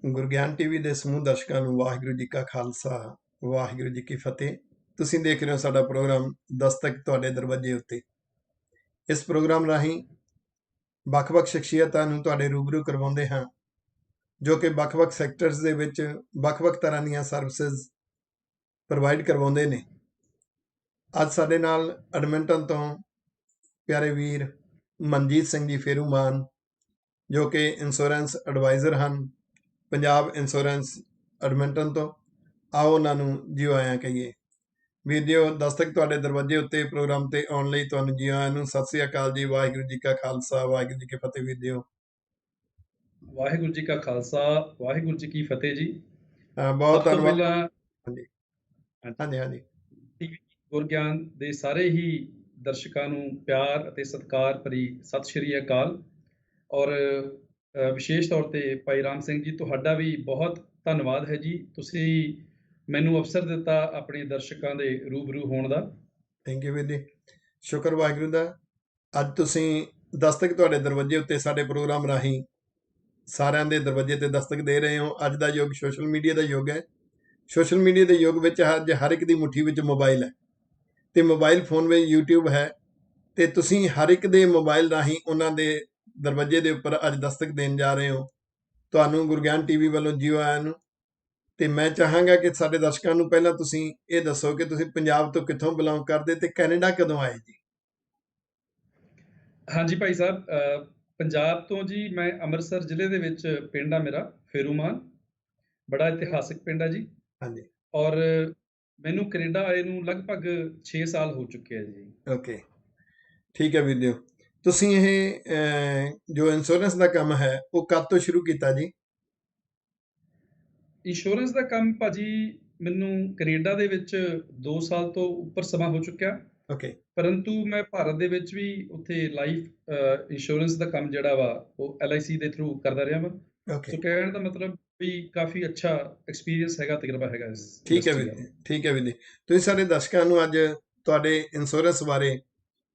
Gurgyan TV ਦੇ ਸਮੂਹ ਦਰਸ਼ਕਾਂ ਨੂੰ ਵਾਹਿਗੁਰੂ ਜੀ ਕਾ ਖਾਲਸਾ, ਵਾਹਿਗੁਰੂ ਜੀ ਕੀ ਫਤਿਹ। ਤੁਸੀਂ ਦੇਖ ਰਹੇ ਹੋ ਸਾਡਾ ਪ੍ਰੋਗਰਾਮ ਦਸਤਕ ਤੁਹਾਡੇ ਦਰਵਾਜ਼ੇ ਉੱਤੇ। ਇਸ ਪ੍ਰੋਗਰਾਮ ਰਾਹੀਂ ਵੱਖ-ਵੱਖ ਸ਼ਖਸੀਅਤਾਂ ਨੂੰ ਤੁਹਾਡੇ ਰੂਬਰੂ ਕਰਵਾਉਂਦੇ ਹਾਂ, ਜੋ ਕਿ ਵੱਖ-ਵੱਖ ਸੈਕਟਰਸ ਦੇ ਵਿੱਚ ਵੱਖ-ਵੱਖ ਤਰ੍ਹਾਂ ਦੀਆਂ ਸਰਵਿਸਿਜ਼ ਪ੍ਰੋਵਾਈਡ ਕਰਵਾਉਂਦੇ ਨੇ। ਅੱਜ ਸਾਡੇ ਨਾਲ ਐਡਮਿੰਟਨ ਤੋਂ ਪਿਆਰੇ ਵੀਰ ਮਨਜੀਤ ਸਿੰਘ ਜੀ ਫੇਰੂਮਾਨ, ਜੋ ਕਿ ਇੰਸ਼ੋਰੈਂਸ ਐਡਵਾਈਜ਼ਰ ਹਨ ਪੰਜਾਬ ਇੰਸ਼ੋਰੈਂਸ ਐਡਮਿੰਟਨ ਤੋਂ। ਆਓ ਉਹਨਾਂ ਨੂੰ ਜੀ ਆਇਆਂ ਕਹੀਏ। ਵੀਰ ਜੀ, ਦਸਤਕ ਤੁਹਾਡੇ ਦਰਵਾਜ਼ੇ ਉੱਤੇ ਪ੍ਰੋਗਰਾਮ ਤੇ ਆਉਣ ਲਈ ਤੁਹਾਨੂੰ ਜੀ ਆਇਆਂ ਨੂੰ। ਸਤਿ ਸ੍ਰੀ ਅਕਾਲ ਜੀ। ਵਾਹਿਗੁਰੂ ਜੀ ਕਾ ਖਾਲਸਾ, ਵਾਹਿਗੁਰੂ ਜੀ ਕੀ ਫਤਿਹ। ਵੀਰ ਜੀ, ਵਾਹਿਗੁਰੂ ਜੀ ਕਾ ਖਾਲਸਾ, ਵਾਹਿਗੁਰੂ ਜੀ ਕੀ ਫਤਿਹ ਜੀ। ਬਹੁਤ ਸਭ ਤੋਂ ਧੰਨਵਾਦ। ਪਹਿਲਾਂ ਹਾਂਜੀ ਹਾਂਜੀ ਹਾਂਜੀ ਟੀਵੀ ਗੁਰਗਿਆਨ ਦੇ ਸਾਰੇ ਹੀ ਦਰਸ਼ਕਾਂ ਨੂੰ ਪਿਆਰ ਅਤੇ ਸਤਿਕਾਰ ਭਰੀ ਸਤਿ ਸ਼੍ਰੀ ਅਕਾਲ। ਔਰ ਵਿਸ਼ੇਸ਼ ਤੌਰ ਤੇ ਭਾਈ ਰਾਮ ਸਿੰਘ ਜੀ, ਤੁਹਾਡਾ ਵੀ ਬਹੁਤ ਧੰਨਵਾਦ ਹੈ ਜੀ। ਤੁਸੀਂ ਮੈਨੂੰ ਅਵਸਰ ਦਿੱਤਾ ਆਪਣੇ ਦਰਸ਼ਕਾਂ ਦੇ ਰੂਬਰੂ ਹੋਣ ਦਾ। ਥੈਂਕ ਯੂ ਵੀਰ ਜੀ, ਸ਼ੁਕਰ ਵਾਹਿਗੁਰੂ ਦਾ। ਅੱਜ ਤੁਸੀਂ ਦਸਤਕ ਤੁਹਾਡੇ ਦਰਵਾਜ਼ੇ ਉੱਤੇ ਸਾਡੇ ਪ੍ਰੋਗਰਾਮ ਰਾਹੀਂ ਸਾਰਿਆਂ ਦੇ ਦਰਵਾਜ਼ੇ ਤੇ ਦਸਤਕ ਦੇ ਰਹੇ ਹੋ। ਅੱਜ ਦਾ ਯੁੱਗ ਸੋਸ਼ਲ ਮੀਡੀਆ ਦਾ ਯੁੱਗ ਹੈ। ਸੋਸ਼ਲ ਮੀਡੀਆ ਦੇ ਯੁੱਗ ਵਿੱਚ ਅੱਜ ਹਰ ਇੱਕ ਦੀ ਮੁੱਠੀ ਵਿੱਚ ਮੋਬਾਈਲ ਹੈ ਤੇ ਮੋਬਾਈਲ ਫੋਨ ਵਿੱਚ YouTube ਹੈ, ਤੇ ਤੁਸੀਂ ਹਰ ਇੱਕ ਦੇ ਮੋਬਾਈਲ ਰਾਹੀਂ ਉਹਨਾਂ ਦੇ ਦਰਵਾਜ਼ੇ ਦੇ ਉੱਪਰ ਅੱਜ ਦਸਤਕ ਦੇਣ ਜਾ ਰਹੇ ਹੋ। ਤੁਹਾਨੂੰ ਗੁਰਗਿਆਨ ਟੀਵੀ ਵੱਲੋਂ ਜੀ ਆਇਆਂ ਨੂੰ। ਤੇ ਮੈਂ ਚਾਹਾਂਗਾ ਕਿ ਸਾਡੇ ਦਰਸ਼ਕਾਂ ਨੂੰ ਪਹਿਲਾਂ ਤੁਸੀਂ ਇਹ ਦੱਸੋ ਕਿ ਤੁਸੀਂ ਪੰਜਾਬ ਤੋਂ ਕਿੱਥੋਂ ਬਿਲੋਂਗ ਕਰਦੇ ਤੇ ਕੈਨੇਡਾ ਕਦੋਂ ਆਏ ਜੀ? ਹਾਂਜੀ ਭਾਈ ਸਾਹਿਬ, ਪੰਜਾਬ ਤੋਂ ਜੀ। ਮੈਂ ਅੰਮ੍ਰਿਤਸਰ ਜ਼ਿਲ੍ਹੇ ਦੇ ਵਿੱਚ ਪਿੰਡ ਆ ਮੇਰਾ ਫੇਰੂਮਾਨ, ਬੜਾ ਇਤਿਹਾਸਿਕ ਪਿੰਡ ਆ ਜੀ। ਹਾਂਜੀ, ਔਰ ਮੈਨੂੰ ਕੈਨੇਡਾ ਆਏ ਨੂੰ ਲਗਭਗ 6 ਸਾਲ ਹੋ ਚੁੱਕੇ ਆ ਜੀ। ਓਕੇ, ਠੀਕ ਹੈ ਵੀਰ ਜੀ। ਤੁਸੀਂ ਇਹ ਜੋ ਇੰਸ਼ੋਰੈਂਸ ਦਾ ਕੰਮ ਹੈ ਉਹ ਕਦ ਤੋਂ ਸ਼ੁਰੂ ਕੀਤਾ ਜੀ? ਇੰਸ਼ੋਰੈਂਸ ਦਾ ਕੰਮ ਭਾਜੀ ਮੈਨੂੰ ਕੈਨੇਡਾ ਦੇ ਵਿੱਚ 2 ਸਾਲ ਤੋਂ ਉੱਪਰ ਸਮਾਂ ਹੋ ਚੁੱਕਿਆ। ਓਕੇ, ਪਰੰਤੂ ਮੈਂ ਭਾਰਤ ਦੇ ਵਿੱਚ ਵੀ ਉੱਥੇ ਲਾਈਫ ਇੰਸ਼ੋਰੈਂਸ ਦਾ ਕੰਮ ਜਿਹੜਾ ਵਾ ਉਹ LIC ਦੇ ਥਰੂ ਕਰਦਾ ਰਿਹਾ ਵਾ। ਓਕੇ, ਸੋ ਕਹਿਣ ਦਾ ਮਤਲਬ ਵੀ ਕਾਫੀ ਅੱਛਾ ਐਕਸਪੀਰੀਅੰਸ ਹੈਗਾ, ਤਜਰਬਾ ਹੈਗਾ ਇਸ ਠੀਕ ਹੈ ਇੰਡਸਟਰੀ ਵੀਰ ਦਾ। ਜੀ, ਠੀਕ ਹੈ ਵੀਰ ਜੀ। ਤੁਸੀਂ ਸਾਡੇ ਦਰਸ਼ਕਾਂ ਨੂੰ ਅੱਜ ਤੁਹਾਡੇ ਇੰਸ਼ੋਰੈਂਸ ਬਾਰੇ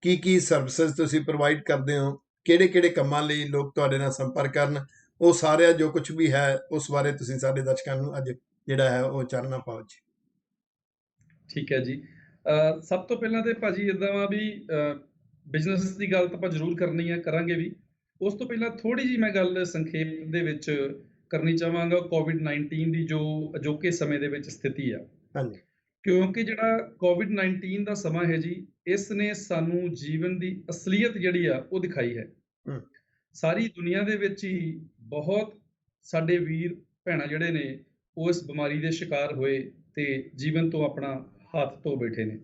ਕੀ ਸਰਵਿਸਿਜ਼ ਤੁਸੀਂ ਪ੍ਰੋਵਾਈਡ ਕਰਦੇ ਹੋ, ਕਿਹੜੇ ਕੰਮਾਂ ਲਈ ਲੋਕ ਤੁਹਾਡੇ ਨਾਲ ਸੰਪਰਕ ਕਰਨ, ਉਹ ਸਾਰਿਆ ਜੋ ਕੁਝ ਵੀ ਹੈ ਉਸ ਬਾਰੇ ਤੁਸੀਂ ਸਾਡੇ ਦਰਸ਼ਕਾਂ ਨੂੰ ਅੱਜ ਜਿਹੜਾ ਹੈ ਉਹ ਚਾਨਣਾ ਪਾਓ ਜੀ। ਠੀਕ ਹੈ ਜੀ। ਸਭ ਤੋਂ ਪਹਿਲਾਂ ਤੇ ਭਾਜੀ ਇੱਦਾਂ ਵਾ ਵੀ ਬਿਜ਼ਨਸ ਦੀ ਗੱਲ ਤਾਂ ਆਪਾਂ ਜ਼ਰੂਰ ਕਰਨੀ ਆ, ਕਰਾਂਗੇ ਵੀ। ਉਸ ਤੋਂ ਪਹਿਲਾਂ ਥੋੜ੍ਹੀ ਜਿਹੀ ਮੈਂ ਗੱਲ ਸੰਖੇਪ ਦੇ ਵਿੱਚ ਕਰਨੀ ਚਾਹਾਂਗਾ ਕੋਵਿਡ-19 ਦੀ, ਜੋ ਅਜੋਕੇ ਸਮੇਂ ਦੇ ਵਿੱਚ ਸਥਿਤੀ ਆ। ਹਾਂਜੀ, ਕਿਉਂਕਿ ਜਿਹੜਾ ਕੋਵਿਡ-19 ਦਾ ਸਮਾਂ ਹੈ ਜੀ, ਇਸ ਨੇ ਸਾਨੂੰ ਜੀਵਨ ਦੀ ਅਸਲੀਅਤ ਜਿਹੜੀ ਆ ਉਹ ਦਿਖਾਈ ਹੈ। ਹੂੰ, ਸਾਰੀ ਦੁਨੀਆ ਦੇ ਵਿੱਚ ਹੀ ਬਹੁਤ ਸਾਡੇ ਵੀਰ ਭੈਣਾਂ ਜਿਹੜੇ ਨੇ ਉਹ ਇਸ ਬਿਮਾਰੀ ਦੇ ਸ਼ਿਕਾਰ ਹੋਏ ਤੇ ਜੀਵਨ ਤੋਂ ਆਪਣਾ ਹੱਥ ਧੋ ਬੈਠੇ ਨੇ।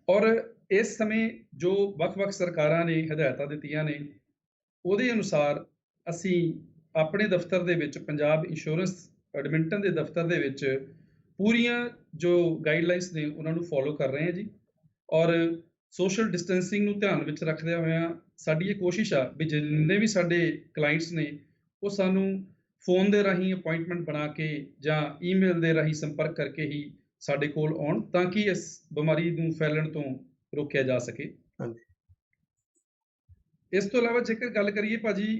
ਔਰ ਇਸ ਸਮੇਂ ਜੋ ਵੱਖ-ਵੱਖ ਸਰਕਾਰਾਂ ਨੇ ਹਦਾਇਤਾਂ ਦਿੱਤੀਆਂ ਨੇ, ਉਹਦੇ ਅਨੁਸਾਰ ਅਸੀਂ ਆਪਣੇ ਦਫ਼ਤਰ ਦੇ ਵਿੱਚ, ਪੰਜਾਬ ਇੰਸ਼ੋਰੈਂਸ ਐਡਮਿੰਟਨ ਦੇ ਦਫ਼ਤਰ ਦੇ ਵਿੱਚ ਪੂਰੀਆਂ ਜੋ ਗਾਈਡਲਾਈਨਸ ਨੇ ਉਹਨਾਂ ਨੂੰ ਫੋਲੋ ਕਰ ਰਹੇ ਹਾਂ ਜੀ। ਔਰ ਸੋਸ਼ਲ ਡਿਸਟੈਂਸਿੰਗ ਨੂੰ ਧਿਆਨ ਵਿੱਚ ਰੱਖਦਿਆਂ ਹੋਇਆਂ ਸਾਡੀ ਇਹ ਕੋਸ਼ਿਸ਼ ਆ ਵੀ ਜਿੰਨੇ ਵੀ ਸਾਡੇ ਕਲਾਇੰਟਸ ਨੇ ਉਹ ਸਾਨੂੰ ਫੋਨ ਦੇ ਰਾਹੀਂ ਅਪਾਇੰਟਮੈਂਟ ਬਣਾ ਕੇ ਜਾਂ ਈਮੇਲ ਦੇ ਰਾਹੀਂ ਸੰਪਰਕ ਕਰਕੇ ਹੀ ਸਾਡੇ ਕੋਲ ਆਉਣ, ਤਾਂ ਕਿ ਇਸ ਬਿਮਾਰੀ ਨੂੰ ਫੈਲਣ ਤੋਂ ਰੋਕਿਆ ਜਾ ਸਕੇ। ਹਾਂਜੀ, ਇਸ ਤੋਂ ਇਲਾਵਾ ਜੇਕਰ ਗੱਲ ਕਰੀਏ ਭਾਜੀ,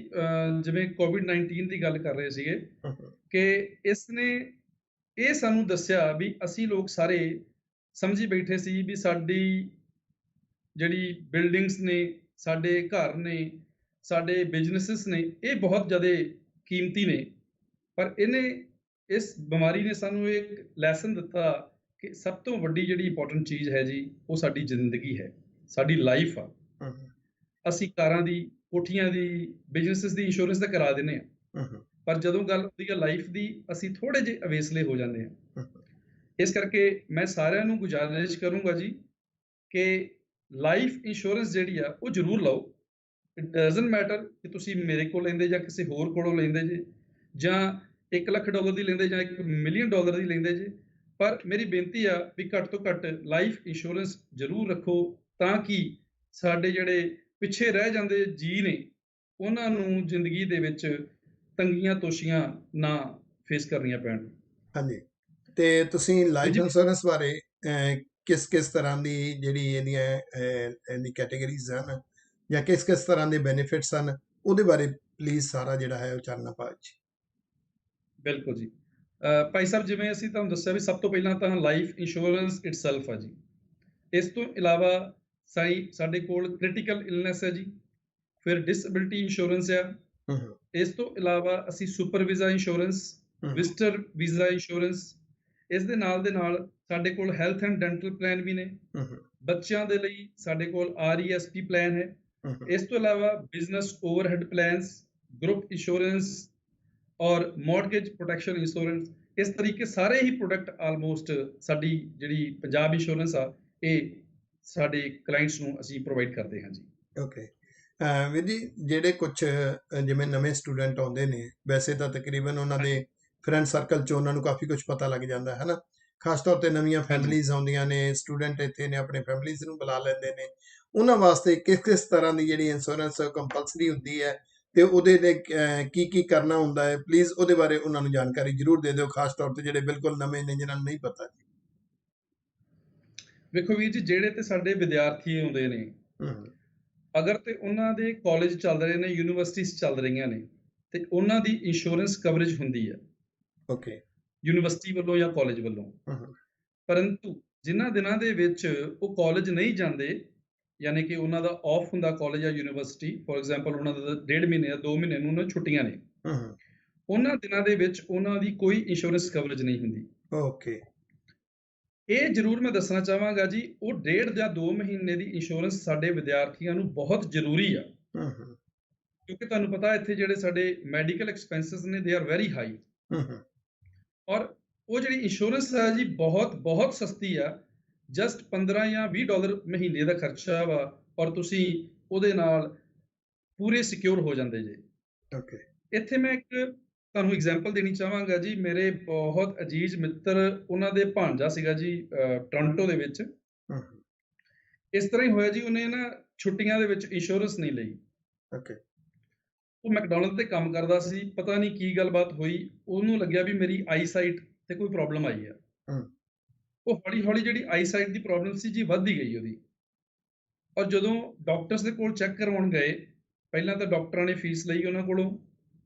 ਜਿਵੇਂ ਕੋਵਿਡ-19 ਦੀ ਗੱਲ ਕਰ ਰਹੇ ਸੀਗੇ ਕਿ ਇਸ ਨੇ ਇਹ ਸਾਨੂੰ ਦੱਸਿਆ ਵੀ ਅਸੀਂ ਲੋਕ ਸਾਰੇ ਸਮਝੀ ਬੈਠੇ ਸੀ ਵੀ ਸਾਡੀ ਜਿਹੜੀ ਬਿਲਡਿੰਗਸ ਨੇ, ਸਾਡੇ ਘਰ ਨੇ, ਸਾਡੇ ਬਿਜ਼ਨੈਸਿਸ ਨੇ, ਇਹ ਬਹੁਤ ਜ਼ਿਆਦਾ ਕੀਮਤੀ ਨੇ। ਪਰ ਇਸ ਬਿਮਾਰੀ ਨੇ ਸਾਨੂੰ ਇੱਕ ਲੈਸਨ ਦਿੱਤਾ ਕਿ ਸਭ ਤੋਂ ਵੱਡੀ ਜਿਹੜੀ ਇੰਪੋਰਟੈਂਟ ਚੀਜ਼ ਹੈ ਜੀ, ਉਹ ਸਾਡੀ ਜ਼ਿੰਦਗੀ ਹੈ, ਸਾਡੀ ਲਾਈਫ ਆ। ਅਸੀਂ ਕਾਰਾਂ ਦੀ, ਕੋਠੀਆਂ ਦੀ, ਬਿਜ਼ਨੈਸਿਸ ਦੀ ਇੰਸ਼ੋਰੈਂਸ ਤਾਂ ਕਰਾ ਦਿੰਦੇ ਹਾਂ, ਪਰ ਜਦੋਂ ਗੱਲ ਹੁੰਦੀ ਹੈ ਲਾਈਫ ਦੀ, ਅਸੀਂ ਥੋੜ੍ਹੇ ਜਿਹੇ ਅਵੇਸਲੇ ਹੋ ਜਾਂਦੇ ਹਾਂ। ਇਸ ਕਰਕੇ ਮੈਂ ਸਾਰਿਆਂ ਨੂੰ ਗੁਜ਼ਾਰਿਸ਼ ਕਰੂੰਗਾ ਜੀ ਕਿ ਲਾਈਫ ਇੰਸ਼ੋਰੈਂਸ ਜਿਹੜੀ ਆ ਉਹ ਜ਼ਰੂਰ ਲਓ। ਇਟ ਡਜ਼ਨਟ ਮੈਟਰ ਕਿ ਤੁਸੀਂ ਮੇਰੇ ਕੋਲ ਲੈਂਦੇ ਜਾਂ ਕਿਸੇ ਹੋਰ ਕੋਲੋਂ ਲੈਂਦੇ ਜੇ, ਜਾਂ $1 ਲੱਖ ਦੀ ਲੈਂਦੇ ਜਾਂ $1 ਮਿਲੀਅਨ ਦੀ ਲੈਂਦੇ ਜੇ, ਪਰ ਮੇਰੀ ਬੇਨਤੀ ਆ ਵੀ ਘੱਟ ਤੋਂ ਘੱਟ ਲਾਈਫ ਇੰਸ਼ੋਰੈਂਸ ਜ਼ਰੂਰ ਰੱਖੋ, ਤਾਂ ਕਿ ਸਾਡੇ ਜਿਹੜੇ ਪਿੱਛੇ ਰਹਿ ਜਾਂਦੇ ਜੀ ਨੇ ਉਹਨਾਂ ਨੂੰ ਜ਼ਿੰਦਗੀ ਦੇ ਵਿੱਚ ਤੰਗੀਆਂ ਤੋਸ਼ੀਆਂ ਨਾ ਫੇਸ ਕਰਨੀਆਂ ਪੈਣ। ਹਾਂਜੀ, ਤੇ ਤੁਸੀਂ ਲਾਈਫ ਜੀ ਇੰਸ਼ੋਰੈਂਸ ਬਾਰੇ ਕਿਸ ਤਰ੍ਹਾਂ ਦੀ ਜਿਹੜੀ ਇਹਦੀ ਕੈਟੇਗਰੀਜ਼ ਹਨ ਜਾਂ ਕਿਸ ਤਰ੍ਹਾਂ ਦੇ ਬੈਨੀਫਿਟਸ ਹਨ, ਉਹਦੇ ਬਾਰੇ ਪਲੀਜ਼ ਸਾਰਾ ਜਿਹੜਾ ਹੈ ਉਹ ਚਾਨਣਾ ਪਾਓ ਜੀ। ਬਿਲਕੁਲ ਜੀ। ਭਾਈ ਸਾਹਿਬ, ਜਿਵੇਂ ਅਸੀਂ ਤੁਹਾਨੂੰ ਦੱਸਿਆ ਵੀ ਸਭ ਤੋਂ ਪਹਿਲਾਂ ਤਾਂ ਲਾਈਫ ਇੰਸ਼ੋਰੈਂਸ ਇਟਸੈਲਫ ਆ ਜੀ। ਇਸ ਤੋਂ ਇਲਾਵਾ ਸਾਡੇ ਕੋਲ ਕ੍ਰਿਟੀਕਲ ਇਲਨੈਸ ਹੈ ਜੀ, ਫਿਰ ਡਿਸਏਬਿਲਿਟੀ ਇੰਸ਼ੋਰੈਂਸ ਆ। ਹੂੰ, ਹੂੰ, ਇਸ ਤੋਂ ਇਲਾਵਾ ਅਸੀਂ ਸੁਪਰ ਵੀਜ਼ਾ ਇੰਸ਼ੋਰੈਂਸ, ਹੂੰ, ਵਿਜ਼ਟਰ ਵੀਜ਼ਾ ਇੰਸ਼ੋਰੈਂਸ, ਇਸ ਦੇ ਨਾਲ ਸਾਡੇ ਕੋਲ ਹੈਲਥ ਐਂਡ ਡੈਂਟਲ ਪਲਾਨ ਵੀ ਨੇ। ਹੂੰ, ਹੂੰ, ਬੱਚਿਆਂ ਦੇ ਲਈ ਸਾਡੇ ਕੋਲ RESP ਪਲਾਨ ਹੈ। ਹੂੰ, ਹੂੰ, ਇਸ ਤੋਂ ਇਲਾਵਾ business overhead plans, group insurance ਔਰ ਮੌਰਗੇਜ ਪ੍ਰੋਟੈਕਸ਼ਨ ਇੰਸ਼ੋਰੈਂਸ। ਇਸ ਤਰੀਕੇ ਸਾਰੇ ਹੀ ਪ੍ਰੋਡਕਟ ਆਲਮੋਸਟ ਸਾਡੀ ਜਿਹੜੀ ਪੰਜਾਬ ਇੰਸ਼ੋਰੈਂਸ ਆ, ਇਹ ਸਾਡੇ ਕਲਾਇੰਟਸ ਨੂੰ ਅਸੀਂ ਪ੍ਰੋਵਾਈਡ ਕਰਦੇ ਹਾਂ ਜੀ। ਓਕੇ। ਵੀਰ ਜੀ, ਜਿਹੜੇ ਕੁਛ ਜਿਵੇਂ ਨਵੇਂ ਸਟੂਡੈਂਟ ਆਉਂਦੇ ਨੇ, ਵੈਸੇ ਤਾਂ ਤਕਰੀਬਨ ਉਹਨਾਂ ਦੇ ਹਾਂਜੀ, ਫਰੈਂਡ ਸਰਕਲ 'ਚ ਉਹਨਾਂ ਨੂੰ ਕਾਫੀ ਕੁਝ ਪਤਾ ਲੱਗ ਜਾਂਦਾ ਹੈ ਨਾ। ਖਾਸ ਤੌਰ ਤੇ ਨਵੀਆਂ ਹਾਂਜੀ। ਫੈਮਿਲੀਜ਼ ਆਉਂਦੀਆਂ ਨੇ, ਸਟੂਡੈਂਟ ਇੱਥੇ ਨੇ ਆਪਣੇ ਫੈਮਿਲੀਜ਼ ਨੂੰ ਬੁਲਾ ਲੈਂਦੇ ਨੇ। ਉਹਨਾਂ ਵਾਸਤੇ ਕਿਸ ਤਰ੍ਹਾਂ ਦੀ ਜਿਹੜੀ ਇੰਸ਼ੋਰੈਂਸ ਕੰਪਲਸਰੀ ਹੁੰਦੀ ਹੈ ਤੇ ਉਹਦੇ ਲਈ ਕੀ ਕਰਨਾ ਹੁੰਦਾ ਹੈ, ਪਲੀਜ਼ ਉਹਦੇ ਬਾਰੇ ਉਹਨਾਂ ਨੂੰ ਜਾਣਕਾਰੀ ਜ਼ਰੂਰ ਦੇ ਦਿਓ, ਖਾਸ ਤੌਰ ਤੇ ਜਿਹੜੇ ਬਿਲਕੁਲ ਨਵੇਂ ਨੇ ਜਿਨ੍ਹਾਂ ਨੂੰ ਨਹੀਂ ਪਤਾ। ਵੇਖੋ ਵੀਰ ਜੀ, ਜਿਹੜੇ ਤੇ ਸਾਡੇ ਵਿਦਿਆਰਥੀ ਆਉਂਦੇ ਨੇ, ਹੂੰ, ਅਗਰ ਤੇ ਉਹਨਾਂ ਦੇ ਕਾਲਜ ਚੱਲ ਰਹੇ ਨੇ, ਯੂਨੀਵਰਸਿਟੀਜ਼ ਚੱਲ ਰਹੀਆਂ ਨੇ, ਤੇ ਉਹਨਾਂ ਦੀ ਇੰਸ਼ੋਰੈਂਸ ਕਵਰੇਜ ਹੁੰਦੀ ਹੈ ਓਕੇ। ਯੂਨੀਵਰਸਿਟੀ ਵੱਲੋਂ ਜਾਂ ਕਾਲਜ ਵੱਲੋਂ। ਹੂੰ, ਹੂੰ, ਪਰੰਤੂ ਜਿਨ੍ਹਾਂ ਦਿਨਾਂ ਦੇ ਵਿੱਚ ਉਹ ਕਾਲਜ ਨਹੀਂ ਜਾਂਦੇ, ਯਾਨੀ ਕਿ ਉਹਨਾਂ ਦਾ ਆਫ ਹੁੰਦਾ ਕਾਲਜ ਜਾਂ ਯੂਨੀਵਰਸਿਟੀ, ਫੋਰ ਐਗਜ਼ਾਮਪਲ ਉਹਨਾਂ ਦਾ 1.5 ਮਹੀਨੇ ਜਾਂ 2 ਮਹੀਨੇ ਨੂੰ ਉਹਨਾਂ ਨੂੰ ਛੁੱਟੀਆਂ ਨੇ, ਹੂੰ, ਹੂੰ, ਉਹਨਾਂ ਦਿਨਾਂ ਦੇ ਵਿੱਚ ਉਹਨਾਂ ਦੀ ਕੋਈ ਇੰਸ਼ੋਰੈਂਸ ਕਵਰੇਜ ਨਹੀਂ ਹੁੰਦੀ। ਓਕੇ। ਇਹ ਜ਼ਰੂਰ ਮੈਂ ਦੱਸਣਾ ਚਾਹਾਂਗਾ ਜੀ, ਉਹ 1.5 ਜਾਂ 2 ਮਹੀਨੇ ਦੀ ਇੰਸ਼ੋਰੈਂਸ ਸਾਡੇ ਵਿਦਿਆਰਥੀਆਂ ਨੂੰ ਬਹੁਤ ਜ਼ਰੂਰੀ ਆ, ਹੂੰ, ਹੂੰ, ਕਿਉਂਕਿ ਤੁਹਾਨੂੰ ਪਤਾ ਇੱਥੇ ਜਿਹੜੇ ਸਾਡੇ ਮੈਡੀਕਲ ਐਕਸਪੈਂਸਸ ਨੇ, ਦੇ ਆਰ ਵੈਰੀ ਹਾਈ। ਹੂੰ, ਹੂੰ, ਔਰ ਉਹ ਜਿਹੜੀ ਇੰਸ਼ੋਰੈਂਸ ਹੈ ਜੀ, ਬਹੁਤ ਬਹੁਤ ਸਸਤੀ ਆ। ਜਸਟ 15 ਜਾਂ $20 ਮਹੀਨੇ ਦਾ ਖਰਚਾ ਵਾ, ਔਰ ਤੁਸੀਂ ਉਹਦੇ ਨਾਲ ਪੂਰੇ ਸਿਕਿਉਰ ਹੋ ਜਾਂਦੇ ਜੇ। ਓਕੇ। ਇੱਥੇ ਮੈਂ ਇੱਕ ਤੁਹਾਨੂੰ ਐਗਜ਼ਾਮਪਲ ਦੇਣੀ ਚਾਹਾਂਗਾ ਜੀ। ਮੇਰੇ ਬਹੁਤ ਅਜ਼ੀਜ਼ ਮਿੱਤਰ, ਉਹਨਾਂ ਦੇ ਭਾਣਜਾ ਸੀਗਾ ਜੀ ਟੋਰਾਂਟੋ ਦੇ ਵਿੱਚ। ਹੂੰ, ਹੂੰ, ਇਸ ਤਰ੍ਹਾਂ ਹੀ ਹੋਇਆ ਜੀ, ਉਹਨੇ ਨਾ ਛੁੱਟੀਆਂ ਦੇ ਵਿੱਚ ਇੰਸ਼ੋਰੈਂਸ ਨਹੀਂ ਲਈ। ਓਕੇ। ਉਹ ਮੈਕਡੋਨਲਡ ਤੇ ਕੰਮ ਕਰਦਾ ਸੀ, ਪਤਾ ਨਹੀਂ ਕੀ ਗੱਲਬਾਤ ਹੋਈ, ਉਹਨੂੰ ਲੱਗਿਆ ਵੀ ਮੇਰੀ ਆਈਸਾਈਟ ਤੇ ਕੋਈ ਪ੍ਰੋਬਲਮ ਆਈ ਆ। ਹੂੰ, ਉਹ ਹੌਲੀ-ਹੌਲੀ ਜਿਹੜੀ ਆਈਸਾਈਟ ਦੀ ਪ੍ਰੋਬਲਮ ਸੀ ਜੀ, ਵੱਧਦੀ ਗਈ ਉਹਦੀ। ਔਰ ਜਦੋਂ ਡਾਕਟਰਸ ਦੇ ਕੋਲ ਚੈੱਕ ਕਰਵਾਉਣ ਗਏ, ਪਹਿਲਾਂ ਤਾਂ ਡਾਕਟਰਾਂ ਨੇ ਫੀਸ ਲਈ ਉਹਨਾਂ ਕੋਲੋਂ,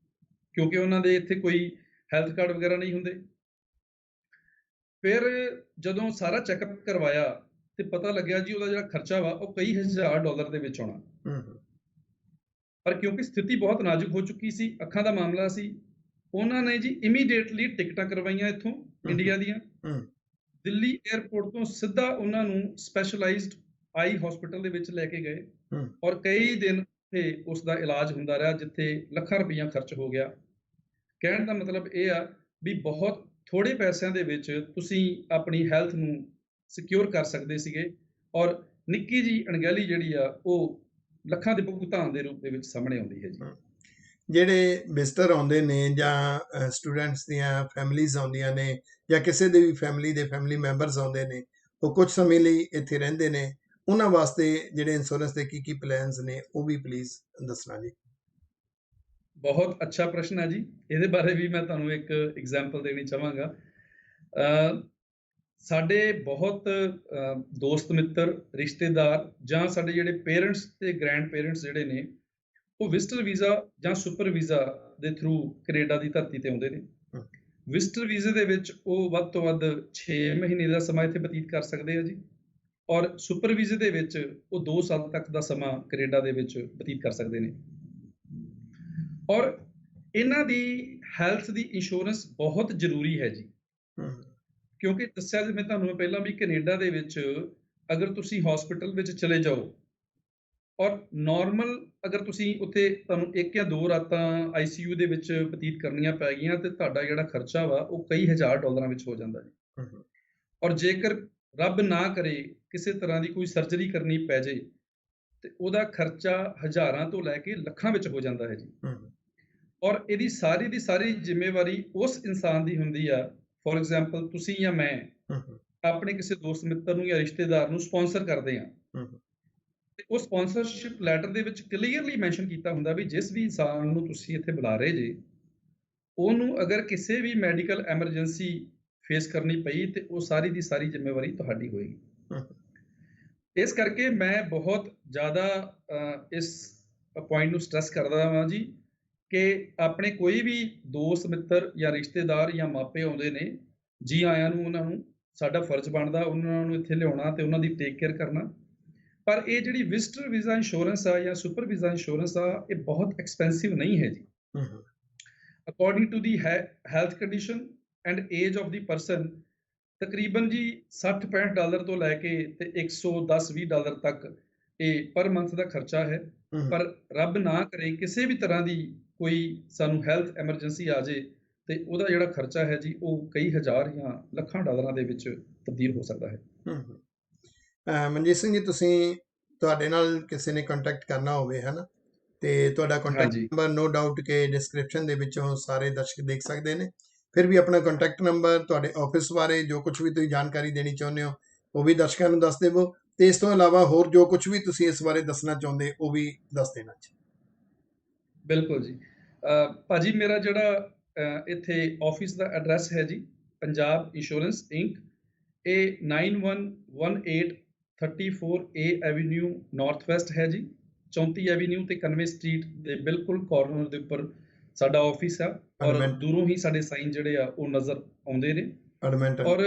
ਕਿਉਂਕਿ ਉਹਨਾਂ ਦੇ ਇੱਥੇ ਕੋਈ ਹੈਲਥ ਕਾਰਡ ਵਗੈਰਾ ਨਹੀਂ ਹੁੰਦੇ। ਫਿਰ ਜਦੋਂ ਸਾਰਾ ਚੈੱਕਅਪ ਕਰਵਾਇਆ ਤੇ ਪਤਾ ਲੱਗਿਆ ਜੀ, ਉਹਦਾ ਜਿਹੜਾ ਖਰਚਾ ਵਾ ਉਹ ਕਈ ਹਜ਼ਾਰ ਡਾਲਰ ਦੇ ਵਿੱਚ ਆਉਣਾ। ਹੂੰ, ਹੂੰ, ਪਰ ਕਿਉਂਕਿ ਸਥਿਤੀ ਬਹੁਤ ਨਾਜ਼ੁਕ ਹੋ ਚੁੱਕੀ ਸੀ, ਅੱਖਾਂ ਦਾ ਮਾਮਲਾ ਸੀ, ਉਹਨਾਂ ਨੇ ਜੀ ਇਮੀਡੀਏਟਲੀ ਟਿਕਟਾਂ ਕਰਵਾਈਆਂ ਇੱਥੋਂ ਹੂੰ, ਇੰਡੀਆ ਦੀਆਂ। ਹੂੰ, ਦਿੱਲੀ 에ਅਰਪੋਰਟ ਤੋਂ ਸਿੱਧਾ ਉਹਨਾਂ ਨੂੰ ਸਪੈਸ਼ਲਾਈਜ਼ਡ ਆਈ ਹਸਪੀਟਲ ਦੇ ਵਿੱਚ ਲੈ ਕੇ ਗਏ, ਹੂੰ, ਔਰ ਕਈ ਦਿਨ ਉੱਥੇ ਉਸ ਦਾ ਇਲਾਜ ਹੁੰਦਾ ਰਿਹਾ, ਜਿੱਥੇ ਲੱਖਾਂ ਰੁਪਈਆ ਖਰਚ ਹੋ ਗਿਆ। ਕਹਿਣ ਦਾ ਮਤਲਬ ਇਹ ਆ ਵੀ ਬਹੁਤ ਥੋੜੇ ਪੈਸਿਆਂ ਦੇ ਵਿੱਚ ਤੁਸੀਂ ਆਪਣੀ ਹੈਲਥ ਨੂੰ ਸਿਕਿਉਰ ਕਰ ਸਕਦੇ ਸੀਗੇ, ਔਰ ਨਿੱਕੀ ਜਿਹੀ ਅਣਗਹਿਲੀ ਜਿਹੜੀ ਆ, ਉਹ ਲੱਖਾਂ ਦੇ ਭੁਗਤਾਨ ਦੇ ਰੂਪ ਦੇ ਵਿੱਚ ਸਾਹਮਣੇ ਆਉਂਦੀ ਹੈ ਜੀ। ਹੂੰ। ਜਿਹੜੇ ਵਿਜ਼ਟਰ ਆਉਂਦੇ ਨੇ ਜਾਂ ਸਟੂਡੈਂਟਸ ਦੀਆਂ ਫੈਮਿਲੀਜ਼ ਆਉਂਦੀਆਂ ਨੇ ਜਾਂ ਕਿਸੇ ਦੇ ਵੀ ਫੈਮਿਲੀ ਦੇ ਫੈਮਿਲੀ ਮੈਂਬਰਸ ਆਉਂਦੇ ਨੇ, ਉਹ ਕੁਝ ਸਮੇਂ ਲਈ ਇੱਥੇ ਰਹਿੰਦੇ ਨੇ, ਉਹਨਾਂ ਵਾਸਤੇ ਜਿਹੜੇ ਇੰਸ਼ੋਰੈਂਸ ਦੇ ਕੀ ਪਲਾਨਸ ਨੇ ਉਹ ਵੀ ਪਲੀਜ਼ ਦੱਸਣਾ ਜੀ। ਬਹੁਤ ਅੱਛਾ ਪ੍ਰਸ਼ਨ ਹੈ ਜੀ। ਇਹਦੇ ਬਾਰੇ ਵੀ ਮੈਂ ਤੁਹਾਨੂੰ ਇੱਕ ਐਗਜ਼ਾਮਪਲ ਦੇਣੀ ਚਾਹਾਂਗਾ। ਅ, ਸਾਡੇ ਬਹੁਤ ਦੋਸਤ ਮਿੱਤਰ, ਰਿਸ਼ਤੇਦਾਰ ਜਾਂ ਸਾਡੇ ਜਿਹੜੇ ਪੇਰੈਂਟਸ ਤੇ ਗ੍ਰੈਂਡ ਪੇਰੈਂਟਸ ਜਿਹੜੇ ਨੇ, ਉਹ ਵਿਜ਼ਟਰ ਵੀਜ਼ਾ ਜਾਂ ਸੁਪਰ ਵੀਜ਼ਾ ਦੇ ਥਰੂ ਕੈਨੇਡਾ ਦੀ ਧਰਤੀ ਤੇ ਆਉਂਦੇ ਨੇ। ਹੂੰ, ਵਿਜ਼ਟਰ ਵੀਜ਼ੇ ਦੇ ਵਿੱਚ ਉਹ ਵੱਧ ਤੋਂ ਵੱਧ 6 ਮਹੀਨੇ ਦਾ ਸਮਾਂ ਇੱਥੇ ਬਤੀਤ ਕਰ ਸਕਦੇ ਆ ਜੀ, ਔਰ ਸੁਪਰ ਵੀਜ਼ੇ ਦੇ ਵਿੱਚ ਉਹ 2 ਸਾਲ ਤੱਕ ਦਾ ਸਮਾਂ ਕੈਨੇਡਾ ਦੇ ਵਿੱਚ ਬਤੀਤ ਕਰ ਸਕਦੇ ਨੇ। ਔਰ ਇਹਨਾਂ ਦੀ ਹੈਲਥ ਦੀ ਇੰਸ਼ੋਰੈਂਸ ਬਹੁਤ ਜ਼ਰੂਰੀ ਹੈ ਜੀ, ਹੂੰ, ਕਿਉਂਕਿ ਦੱਸਿਆ ਜਿਵੇਂ ਤੁਹਾਨੂੰ ਮੈਂ ਪਹਿਲਾਂ ਵੀ, ਕੈਨੇਡਾ ਦੇ ਵਿੱਚ ਅਗਰ ਤੁਸੀਂ ਹਸਪੀਟਲ ਵਿੱਚ ਚਲੇ ਜਾਓ, ਔਰ ਨਾਰਮਲ ਅਗਰ ਤੁਸੀਂ ਉੱਥੇ ਤੁਹਾਨੂੰ 1 ਜਾਂ 2 ਰਾਤਾਂ ਆਈਸੀਯੂ ਦੇ ਵਿੱਚ ਬਤੀਤ ਕਰਨੀਆਂ ਪੈ ਗਈਆਂ, ਤੇ ਤੁਹਾਡਾ ਜਿਹੜਾ ਖਰਚਾ ਵਾ ਉਹ ਕਈ ਹਜ਼ਾਰ ਡਾਲਰਾਂ ਵਿੱਚ ਹੋ ਜਾਂਦਾ ਜੀ। ਹੂੰ, ਹੂੰ, ਔਰ ਜੇਕਰ ਰੱਬ ਨਾ ਕਰੇ ਕਿਸੇ ਤਰ੍ਹਾਂ ਦੀ ਕੋਈ ਸਰਜਰੀ ਕਰਨੀ ਪੈ ਜੇ, ਤੇ ਉਹਦਾ ਖਰਚਾ ਹਜ਼ਾਰਾਂ ਤੋਂ ਲੈ ਕੇ ਲੱਖਾਂ ਵਿੱਚ ਹੋ ਜਾਂਦਾ ਹੈ ਜੀ। ਹੂੰ, ਔਰ ਇਹਦੀ ਸਾਰੀ ਦੀ ਸਾਰੀ ਜ਼ਿੰਮੇਵਾਰੀ ਉਸ ਇਨਸਾਨ ਦੀ ਹੁੰਦੀ ਆ। ਫੋਰ ਐਗਜ਼ਾਮਪਲ ਤੁਸੀਂ ਜਾਂ ਮੈਂ ਹੂੰ, ਹੂੰ, ਆਪਣੇ ਕਿਸੇ ਦੋਸਤ ਮਿੱਤਰ ਨੂੰ ਜਾਂ ਰਿਸ਼ਤੇਦਾਰ ਨੂੰ ਸਪਾਂਸਰ ਕਰਦੇ ਹਾਂ, ਹੂੰ, ਤੇ ਉਹ ਸਪਾਂਸਰਸ਼ਿਪ ਲੈਟਰ ਦੇ ਵਿੱਚ ਕਲੀਅਰਲੀ ਮੈਂਸ਼ਨ ਕੀਤਾ ਹੁੰਦਾ ਵੀ ਜਿਸ ਵੀ ਇਨਸਾਨ ਨੂੰ ਤੁਸੀਂ ਇੱਥੇ ਬੁਲਾ ਰਹੇ ਜੇ, ਉਹਨੂੰ ਅਗਰ ਕਿਸੇ ਵੀ ਮੈਡੀਕਲ ਐਮਰਜੈਂਸੀ ਫੇਸ ਕਰਨੀ ਪਈ, ਤੇ ਉਹ ਸਾਰੀ ਦੀ ਸਾਰੀ ਜ਼ਿੰਮੇਵਾਰੀ ਤੁਹਾਡੀ ਹੋਏਗੀ। ਹੂੰ, ਇਸ ਕਰਕੇ ਮੈਂ ਬਹੁਤ ਜ਼ਿਆਦਾ ਇਸ ਪੁਆਇੰਟ ਨੂੰ ਸਟ੍ਰੈਸ ਕਰਦਾ ਹਾਂ ਜੀ, ਕਿ ਆਪਣੇ ਕੋਈ ਵੀ ਦੋਸਤ ਮਿੱਤਰ ਜਾਂ ਰਿਸ਼ਤੇਦਾਰ ਜਾਂ ਮਾਪੇ ਆਉਂਦੇ ਨੇ, ਜੀ ਆਇਆਂ ਨੂੰ ਉਹਨਾਂ ਨੂੰ ਸਾਡਾ ਫਰਜ਼ ਬਣਦਾ ਉਹਨਾਂ ਨੂੰ ਇੱਥੇ ਲਿਆਉਣਾ ਤੇ ਉਹਨਾਂ ਦੀ ਟੇਕ ਕੇਅਰ ਕਰਨਾ। ਪਰ ਇਹ ਜਿਹੜੀ ਵਿਜ਼ਟਰ ਵੀਜ਼ਾ ਇੰਸ਼ੋਰੈਂਸ ਆ ਜਾਂ ਸੁਪਰ ਵੀਜ਼ਾ ਇੰਸ਼ੋਰੈਂਸ ਆ, ਇਹ ਬਹੁਤ ਐਕਸਪੈਂਸਿਵ ਨਹੀਂ ਹੈ ਜੀ। ਹਮ, according to the health condition and age of the person, ਤਕਰੀਬਨ ਜੀ $60-65 ਤੋਂ ਲੈ ਕੇ ਤੇ $110-20 ਤੱਕ ਇਹ ਪਰ ਮੰਥ ਦਾ ਖਰਚਾ ਹੈ। ਹਮ, ਪਰ ਰੱਬ ਨਾ ਕਰੇ ਕਿਸੇ ਵੀ ਤਰ੍ਹਾਂ ਦੀ ਕੋਈ ਸਾਨੂੰ ਹੈਲਥ ਐਮਰਜੈਂਸੀ ਆ ਜੇ ਤੇ ਉਹਦਾ ਜਿਹੜਾ ਖਰਚਾ ਹੈ ਜੀ ਉਹ ਕਈ ਹਜ਼ਾਰ ਜਾਂ ਲੱਖਾਂ ਡਾਲਰਾਂ ਦੇ ਵਿੱਚ ਤਬਦੀਲ ਹੋ ਸਕਦਾ ਹੈ। ਹਮ। ਮਨਜੀਤ ਸਿੰਘ ਜੀ, ਤੁਸੀਂ ਤੁਹਾਡੇ ਨਾਲ ਕਿਸੇ ਨੇ ਕੰਟੈਕਟ ਕਰਨਾ ਹੋਵੇ ਹੈ ਨਾ, ਤੇ ਤੁਹਾਡਾ ਕੰਟੈਕਟ ਹਾਂਜੀ ਨੰਬਰ ਨੋ ਡਾਊਟ ਕਿ ਡਿਸਕ੍ਰਿਪਸ਼ਨ ਦੇ ਵਿੱਚੋਂ ਸਾਰੇ ਦਰਸ਼ਕ ਦੇਖ ਸਕਦੇ ਨੇ। ਫਿਰ ਵੀ ਆਪਣਾ ਕੰਟੈਕਟ ਨੰਬਰ, ਤੁਹਾਡੇ ਆਫਿਸ ਬਾਰੇ ਜੋ ਕੁਝ ਵੀ ਤੁਸੀਂ ਜਾਣਕਾਰੀ ਦੇਣੀ ਚਾਹੁੰਦੇ ਹੋ ਉਹ ਵੀ ਦਰਸ਼ਕਾਂ ਨੂੰ ਦੱਸ ਦੇਵੋ, ਤੇ ਇਸ ਤੋਂ ਇਲਾਵਾ ਹੋਰ ਜੋ ਕੁਝ ਵੀ ਤੁਸੀਂ ਇਸ ਬਾਰੇ ਦੱਸਣਾ ਚਾਹੁੰਦੇ ਉਹ ਵੀ ਦੱਸ ਦੇਣਾ ਜੀ। ਬਿਲਕੁਲ ਜੀ। ਭਾਜੀ ਮੇਰਾ ਜਿਹੜਾ ਇੱਥੇ ਆਫਿਸ ਦਾ ਐਡਰੈਸ ਹੈ ਜੀ, ਪੰਜਾਬ ਇੰਸ਼ੋਰੈਂਸ ਇੰਕ, ਇਹ 9118 34A ਐਵੀਨਿਊ ਨਾਰਥ ਵੈਸਟ ਹੈ ਜੀ, 34 ਐਵੀਨਿਊ ਤੇ ਕਨਵੇ ਸਟਰੀਟ ਦੇ ਬਿਲਕੁਲ ਕਾਰਨਰ ਦੇ ਉੱਪਰ ਸਾਡਾ ਆਫਿਸ ਆ। ਔਰ ਐਡਮਿੰਟ ਦੂਰੋਂ ਹੀ ਸਾਡੇ ਸਾਈਨ ਜਿਹੜੇ ਆ ਉਹ ਨਜ਼ਰ ਆਉਂਦੇ ਨੇ। ਐਡਮਿੰਟਨ। ਔਰ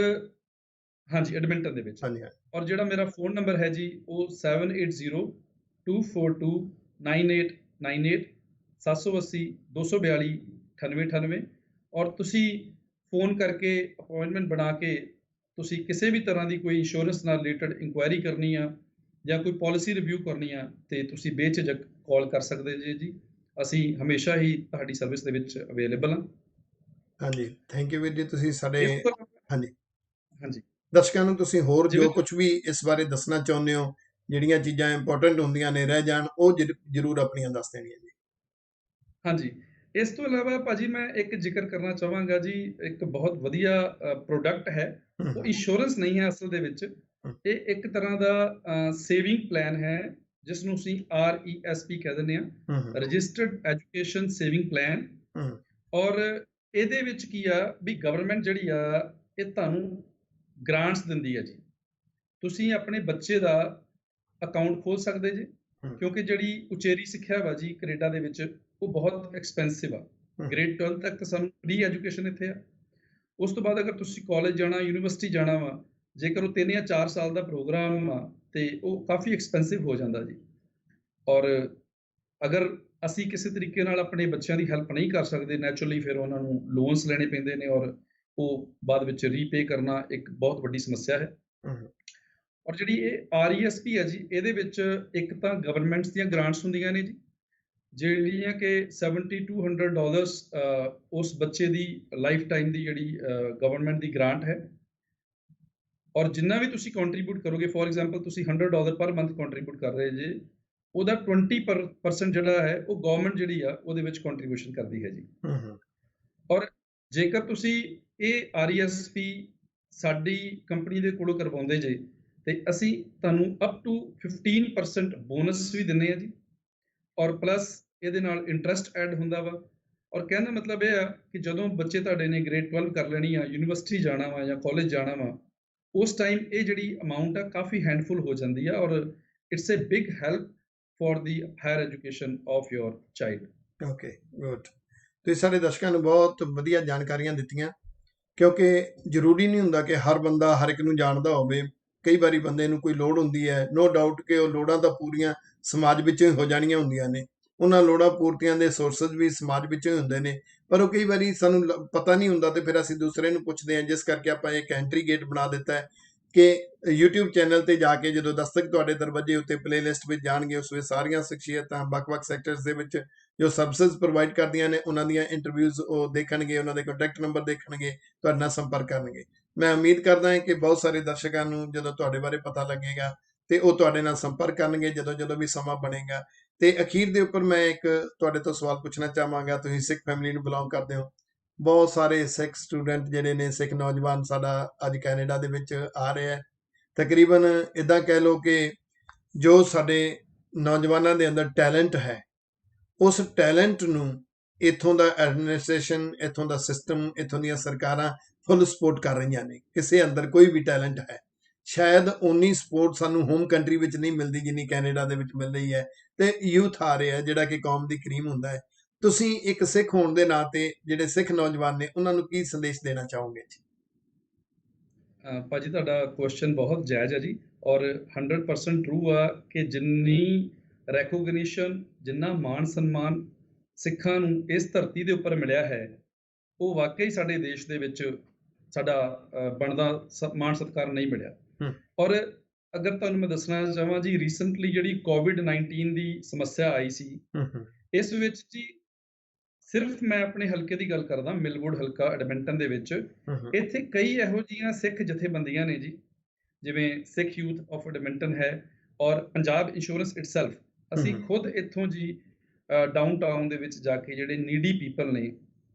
ਹਾਂਜੀ, ਐਡਮਿੰਟਨ ਦੇ ਵਿੱਚ। ਹਾਂਜੀ ਹਾਂਜੀ। ਔਰ ਜਿਹੜਾ ਮੇਰਾ ਫੋਨ ਨੰਬਰ ਹੈ ਜੀ ਉਹ 7802429898, 780 242 9898। ਔਰ ਤੁਸੀਂ ਫੋਨ ਕਰਕੇ ਅਪਾਇੰਟਮੈਂਟ ਬਣਾ ਕੇ ਤੁਸੀਂ ਕਿਸੇ ਵੀ ਤਰ੍ਹਾਂ ਦੀ ਕੋਈ ਇੰਸ਼ੋਰੈਂਸ ਨਾਲ ਰਿਲੇਟਡ ਇਨਕੁਆਇਰੀ ਕਰਨੀ ਆ ਜਾਂ ਕੋਈ ਪਾਲਿਸੀ ਰਿਵਿਊ ਕਰਨੀ ਆ ਤੇ ਤੁਸੀਂ ਬੇਝਿਜਕ ਕਾਲ ਕਰ ਸਕਦੇ ਜੀ। ਅਸੀਂ ਹਮੇਸ਼ਾ ਹੀ ਤੁਹਾਡੀ ਸਰਵਿਸ ਦੇ ਵਿੱਚ ਅਵੇਲੇਬਲ ਹਾਂ। ਹਾਂਜੀ, ਥੈਂਕ ਯੂ ਵੀਰ ਜੀ। ਤੁਸੀਂ ਸਾਡੇ ਇਸ ਤੋਂ ਹਾਂਜੀ ਹਾਂਜੀ, ਦਰਸ਼ਕਾਂ ਨੂੰ ਤੁਸੀਂ ਹੋਰ ਜਿਵੇਂ ਜੋ ਕੁਝ ਵੀ ਇਸ ਬਾਰੇ ਦੱਸਣਾ ਚਾਹੁੰਦੇ ਹੋ, ਜਿਹੜੀਆਂ ਚੀਜ਼ਾਂ ਇੰਪੋਰਟੈਂਟ ਹੁੰਦੀਆਂ ਨੇ ਰਹਿ ਜਾਣ, ਉਹ ਜ਼ਰੂਰ ਆਪਣੀਆਂ ਦੱਸ ਦੇਣੀਆਂ ਜੀ। ਹਾਂਜੀ, ਇਸ ਤੋਂ ਇਲਾਵਾ ਭਾਜੀ ਮੈਂ ਇੱਕ ਜ਼ਿਕਰ ਕਰਨਾ ਚਾਹਾਂਗਾ ਜੀ, ਇੱਕ ਬਹੁਤ ਵਧੀਆ ਪ੍ਰੋਡਕਟ ਹੈ। ਹਮ, ਉਹ ਇੰਸ਼ੋਰੈਂਸ ਨਹੀਂ ਹੈ ਅਸਲ ਦੇ ਵਿੱਚ, ਹਮ, ਇਹ ਇੱਕ ਤਰ੍ਹਾਂ ਦਾ ਸੇਵਿੰਗ ਪਲਾਨ ਹੈ ਜਿਸ ਨੂੰ ਅਸੀਂ RESP ਕਹਿ ਦਿੰਦੇ ਹਾਂ, ਹਮ, ਰਜਿਸਟਰਡ ਐਜੂਕੇਸ਼ਨ ਸੇਵਿੰਗ ਪਲਾਨ। ਹਮ, ਔਰ ਇਹਦੇ ਵਿੱਚ ਕੀ ਆ ਵੀ ਗਵਰਨਮੈਂਟ ਜਿਹੜੀ ਆ ਇਹ ਤੁਹਾਨੂੰ ਗ੍ਰਾਂਟਸ ਦਿੰਦੀ ਹੈ ਜੀ। ਤੁਸੀਂ ਆਪਣੇ ਬੱਚੇ ਦਾ ਅਕਾਊਂਟ ਖੋਲ ਸਕਦੇ ਜੀ, ਹਮ, ਕਿਉਂਕਿ ਜਿਹੜੀ ਉਚੇਰੀ ਸਿੱਖਿਆ ਵਾ ਜੀ ਕੈਨੇਡਾ ਦੇ ਵਿੱਚ ਉਹ ਬਹੁਤ ਐਕਸਪੈਂਸਿਵ ਆ। ਹਮ, ਗ੍ਰੇਡ 12 ਤੱਕ ਤਾਂ ਸਾਨੂੰ ਫ੍ਰੀ ਐਜੂਕੇਸ਼ਨ ਇੱਥੇ ਆ। ਉਸ ਤੋਂ ਬਾਅਦ ਅਗਰ ਤੁਸੀਂ ਕਾਲਜ ਜਾਣਾ, ਯੂਨੀਵਰਸਿਟੀ ਜਾਣਾ ਵਾ, ਜੇਕਰ ਉਹ 3 ਜਾਂ 4 ਸਾਲ ਦਾ ਪ੍ਰੋਗਰਾਮ ਆ ਤੇ ਉਹ ਕਾਫੀ ਐਕਸਪੈਂਸਿਵ ਹੋ ਜਾਂਦਾ ਜੀ। ਔਰ ਅਗਰ ਅਸੀਂ ਕਿਸੇ ਤਰੀਕੇ ਨਾਲ ਆਪਣੇ ਬੱਚਿਆਂ ਦੀ ਹੈਲਪ ਨਹੀਂ ਕਰ ਸਕਦੇ, ਨੈਚੁਰਲੀ ਫਿਰ ਉਹਨਾਂ ਨੂੰ ਲੋਨਸ ਲੈਣੇ ਪੈਂਦੇ ਨੇ ਔਰ ਉਹ ਬਾਅਦ ਵਿੱਚ ਰੀਪੇ ਕਰਨਾ ਇੱਕ ਬਹੁਤ ਵੱਡੀ ਸਮੱਸਿਆ ਹੈ। ਹਮ, ਔਰ ਜਿਹੜੀ ਇਹ RESP ਹੈ ਜੀ, ਇਹਦੇ ਵਿੱਚ ਇੱਕ ਤਾਂ ਗਵਰਨਮੈਂਟਸ ਦੀਆਂ ਗ੍ਰਾਂਟਸ ਹੁੰਦੀਆਂ ਨੇ ਜੀ, ਜਿਹੜੀਆਂ ਕਿ $7,200 ਉਸ ਬੱਚੇ ਦੀ ਲਾਈਫ ਟਾਈਮ ਦੀ ਜਿਹੜੀ ਗਵਰਨਮੈਂਟ ਦੀ ਗ੍ਰਾਂਟ ਹੈ। ਔਰ ਜਿੰਨਾ ਵੀ ਤੁਸੀਂ ਕੰਟਰੀਬਿਊਟ ਕਰੋਗੇ, ਫੋਰ ਐਗਜ਼ਾਮਪਲ ਤੁਸੀਂ $100 ਪਰ ਮੰਥ ਕੰਟਰੀਬਿਊਟ ਕਰ ਰਹੇ ਜੇ, ਉਹਦਾ 20% ਜਿਹੜਾ ਹੈ ਉਹ ਗਵਰਨਮੈਂਟ ਜਿਹੜੀ ਆ ਉਹਦੇ ਵਿੱਚ ਕੰਟਰੀਬਿਊਸ਼ਨ ਕਰਦੀ ਹੈ ਜੀ। ਹਮ, ਔਰ ਜੇਕਰ ਤੁਸੀਂ ਇਹ RESP ਸਾਡੀ ਕੰਪਨੀ ਦੇ ਕੋਲੋਂ ਕਰਵਾਉਂਦੇ ਜੇ ਤੇ ਅਸੀਂ ਤੁਹਾਨੂੰ ਅਪ ਟੂ 15% ਬੋਨਸ ਵੀ ਦਿੰਦੇ ਆ ਜੀ। ਔਰ ਪਲੱਸ ਇਹਦੇ ਨਾਲ ਇੰਟਰਸਟ ਐਡ ਹੁੰਦਾ ਵਾ। ਔਰ ਕਹਿਣ ਦਾ ਮਤਲਬ ਇਹ ਆ ਕਿ ਜਦੋਂ ਬੱਚੇ ਤੁਹਾਡੇ ਨੇ ਗ੍ਰੇਡ 12 ਕਰ ਲੈਣੀ ਆ, ਯੂਨੀਵਰਸਿਟੀ ਜਾਣਾ ਵਾ ਜਾਂ ਕਾਲਜ ਜਾਣਾ ਵਾ, ਉਸ ਟਾਈਮ ਇਹ ਜਿਹੜੀ ਅਮਾਊਂਟ ਆ ਕਾਫੀ ਹੈਂਡਫੁਲ ਹੋ ਜਾਂਦੀ ਆ ਔਰ it's a big help for the higher education of your child. Okay, good. ਤੁਸੀਂ ਸਾਡੇ ਦਰਸ਼ਕਾਂ ਨੂੰ ਬਹੁਤ ਵਧੀਆ ਜਾਣਕਾਰੀਆਂ ਦਿੱਤੀਆਂ, ਕਿਉਂਕਿ ਜ਼ਰੂਰੀ ਨਹੀਂ ਹੁੰਦਾ ਕਿ ਹਰ ਬੰਦਾ ਹਰ ਇੱਕ ਨੂੰ ਜਾਣਦਾ ਹੋਵੇ। ਕਈ ਵਾਰੀ ਬੰਦੇ ਨੂੰ ਕੋਈ ਲੋੜ ਹੁੰਦੀ ਹੈ, ਨੋ ਡਾਊਟ ਕਿ ਉਹ ਲੋੜਾਂ ਤਾਂ ਪੂਰੀਆਂ ਸਮਾਜ ਵਿੱਚੋਂ ਹੀ ਹੋ ਜਾਣੀਆਂ ਹੁੰਦੀਆਂ ਨੇ, ਉਹਨਾਂ ਲੋੜਾਂ ਪੂਰਤੀਆਂ ਦੇ ਸੋਰਸਸ ਵੀ ਸਮਾਜ ਵਿੱਚੋਂ ਹੀ ਹੁੰਦੇ ਨੇ, ਪਰ ਉਹ ਕਈ ਵਾਰੀ ਸਾਨੂੰ ਪਤਾ ਨਹੀਂ ਹੁੰਦਾ ਤੇ ਫਿਰ ਅਸੀਂ ਦੂਸਰੇ ਨੂੰ ਪੁੱਛਦੇ ਹਾਂ, ਜਿਸ ਕਰਕੇ ਆਪਾਂ ਇੱਕ ਐਂਟਰੀ ਗੇਟ ਬਣਾ ਦਿੱਤਾ ਹੈ ਕਿ YouTube ਚੈਨਲ ਤੇ ਜਾ ਕੇ ਜਦੋਂ ਦਸਤਕ ਤੁਹਾਡੇ ਦਰਵਾਜ਼ੇ ਉੱਤੇ ਪਲੇਲਿਸਟ ਵਿੱਚ ਜਾਣਗੇ, ਉਸ ਵਿੱਚ ਸਾਰੀਆਂ ਸ਼ਖਸੀਅਤਾਂ ਵੱਖ-ਵੱਖ ਸੈਕਟਰਸ ਦੇ ਵਿੱਚ ਜੋ ਸਰਵਿਸਿਜ਼ ਪ੍ਰੋਵਾਈਡ ਕਰਦੀਆਂ ਨੇ ਉਹਨਾਂ ਦੀਆਂ ਇੰਟਰਵਿਊਜ਼ ਉਹ ਦੇਖਣਗੇ, ਉਹਨਾਂ ਦੇ ਕੰਟੈਕਟ ਨੰਬਰ ਦੇਖਣਗੇ, ਤੁਹਾਡੇ ਨਾਲ ਸੰਪਰਕ ਕਰਨਗੇ। ਮੈਂ ਉਮੀਦ ਕਰਦਾ ਹਾਂ ਕਿ ਬਹੁਤ ਸਾਰੇ ਦਰਸ਼ਕਾਂ ਨੂੰ ਜਦੋਂ ਤੁਹਾਡੇ ਬਾਰੇ ਪਤਾ ਲੱਗੇਗਾ ਤੇ ਉਹ ਤੁਹਾਡੇ ਨਾਲ ਸੰਪਰਕ ਕਰਨਗੇ ਜਦੋਂ ਵੀ ਸਮਾਂ ਬਣੇਗਾ। ਤੇ ਅਖੀਰ ਦੇ ਉੱਪਰ ਮੈਂ ਇੱਕ ਤੁਹਾਡੇ ਤੋਂ ਸਵਾਲ ਪੁੱਛਣਾ ਚਾਹਾਂਗਾ। ਤੁਸੀਂ ਸਿੱਖ ਫੈਮਿਲੀ ਨੂੰ ਬਿਲੋਂਗ ਕਰਦੇ ਹੋ, ਬਹੁਤ ਸਾਰੇ ਸਿੱਖ ਸਟੂਡੈਂਟ ਜਿਹੜੇ ਨੇ, ਸਿੱਖ ਨੌਜਵਾਨ ਸਾਡਾ ਅੱਜ ਕੈਨੇਡਾ ਦੇ ਵਿੱਚ ਆ ਰਿਹਾ ਹੈ। ਤਕਰੀਬਨ ਇਦਾਂ ਕਹਿ ਲਓ ਕਿ ਜੋ ਸਾਡੇ ਨੌਜਵਾਨਾਂ ਦੇ ਅੰਦਰ ਟੈਲੈਂਟ ਹੈ, ਉਸ ਟੈਲੈਂਟ ਨੂੰ ਇੱਥੋਂ ਦਾ ਐਡਮਿਨਿਸਟ੍ਰੇਸ਼ਨ, ਇੱਥੋਂ ਦਾ ਸਿਸਟਮ, ਇੱਥੋਂ ਦੀਆਂ ਸਰਕਾਰਾਂ ਫੁੱਲ ਸਪੋਰਟ ਕਰ ਰਹੀਆਂ ਨੇ। ਕਿਸੇ ਅੰਦਰ ਕੋਈ ਵੀ ਟੈਲੈਂਟ ਹੈ, ਸ਼ਾਇਦ ਉਨੀ ਸਪੋਰਟ ਸਾਨੂੰ ਹੋਮ ਕੰਟਰੀ ਵਿੱਚ ਨਹੀਂ ਮਿਲਦੀ ਜਿੰਨੀ ਕੈਨੇਡਾ ਦੇ ਵਿੱਚ ਮਿਲ ਰਹੀ ਹੈ। ਤੇ ਯੂਥ ਆ ਰਿਹਾ ਜਿਹੜਾ ਕਿ ਕੌਮ ਦੀ ਕਰੀਮ ਹੁੰਦਾ ਹੈ, ਤੁਸੀਂ ਇੱਕ ਸਿੱਖ ਹੋਣ ਦੇ ਨਾਂ ਤੇ ਜਿਹੜੇ ਸਿੱਖ ਨੌਜਵਾਨ ਨੇ ਉਹਨਾਂ ਨੂੰ ਕੀ ਸੰਦੇਸ਼ ਦੇਣਾ ਚਾਹੋਗੇ ਜੀ? ਭਾਜੀ ਤੁਹਾਡਾ ਕੁਐਸਚਨ ਬਹੁਤ ਜਾਇਜ਼ ਹੈ ਜੀ, ਔਰ 100% ਟਰੂ ਆ ਕਿ ਜਿੰਨੀ ਰੈਕੋਗਨੀਸ਼ਨ, ਜਿੰਨਾ ਮਾਣ ਸਨਮਾਨ ਸਿੱਖਾਂ ਨੂੰ ਇਸ ਧਰਤੀ ਦੇ ਉੱਪਰ ਮਿਲਿਆ ਹੈ, ਉਹ ਵਾਕਈ ਸਾਡੇ ਦੇਸ਼ ਦੇ ਵਿੱਚ ਸਾਡਾ ਬਣਦਾ ਮਾਣ ਸਤਿਕਾਰ ਨਹੀਂ ਮਿਲਿਆ। ਹੂੰ। ਔਰ ਅਗਰ ਤੁਹਾਨੂੰ ਮੈਂ ਦੱਸਣਾ ਚਾਹਾਂ ਜੀ, ਰੀਸੈਂਟਲੀ ਜਿਹੜੀ ਕੋਵਿਡ-19 ਦੀ ਸਮੱਸਿਆ ਆਈ ਸੀ, ਹੂੰ ਹੂੰ ਇਸ ਵਿੱਚ ਜੀ ਸਿਰਫ ਮੈਂ ਆਪਣੇ ਹਲਕੇ ਦੀ ਗੱਲ ਕਰਦਾ, ਮਿਲਵੁੱਡ ਹਲਕਾ ਐਡਮਿੰਟਨ ਦੇ ਵਿੱਚ। ਹੂੰ ਇੱਥੇ ਕਈ ਇਹੋ ਜਿਹੀਆਂ ਸਿੱਖ ਜਥੇਬੰਦੀਆਂ ਨੇ ਜੀ, ਜਿਵੇਂ ਸਿੱਖ ਯੂਥ ਆਫ ਐਡਮਿੰਟਨ ਹੈ, ਔਰ ਪੰਜਾਬ ਇੰਸ਼ੋਰੈਂਸ ਇਟਸੈਲਫ। ਅਸੀਂ ਹੂੰ ਖੁਦ ਇੱਥੋਂ ਜੀ ਡਾਊਨਟਾਊਨ ਦੇ ਵਿੱਚ ਜਾ ਕੇ ਜਿਹੜੇ ਨੀਡੀ ਪੀਪਲ ਨੇ,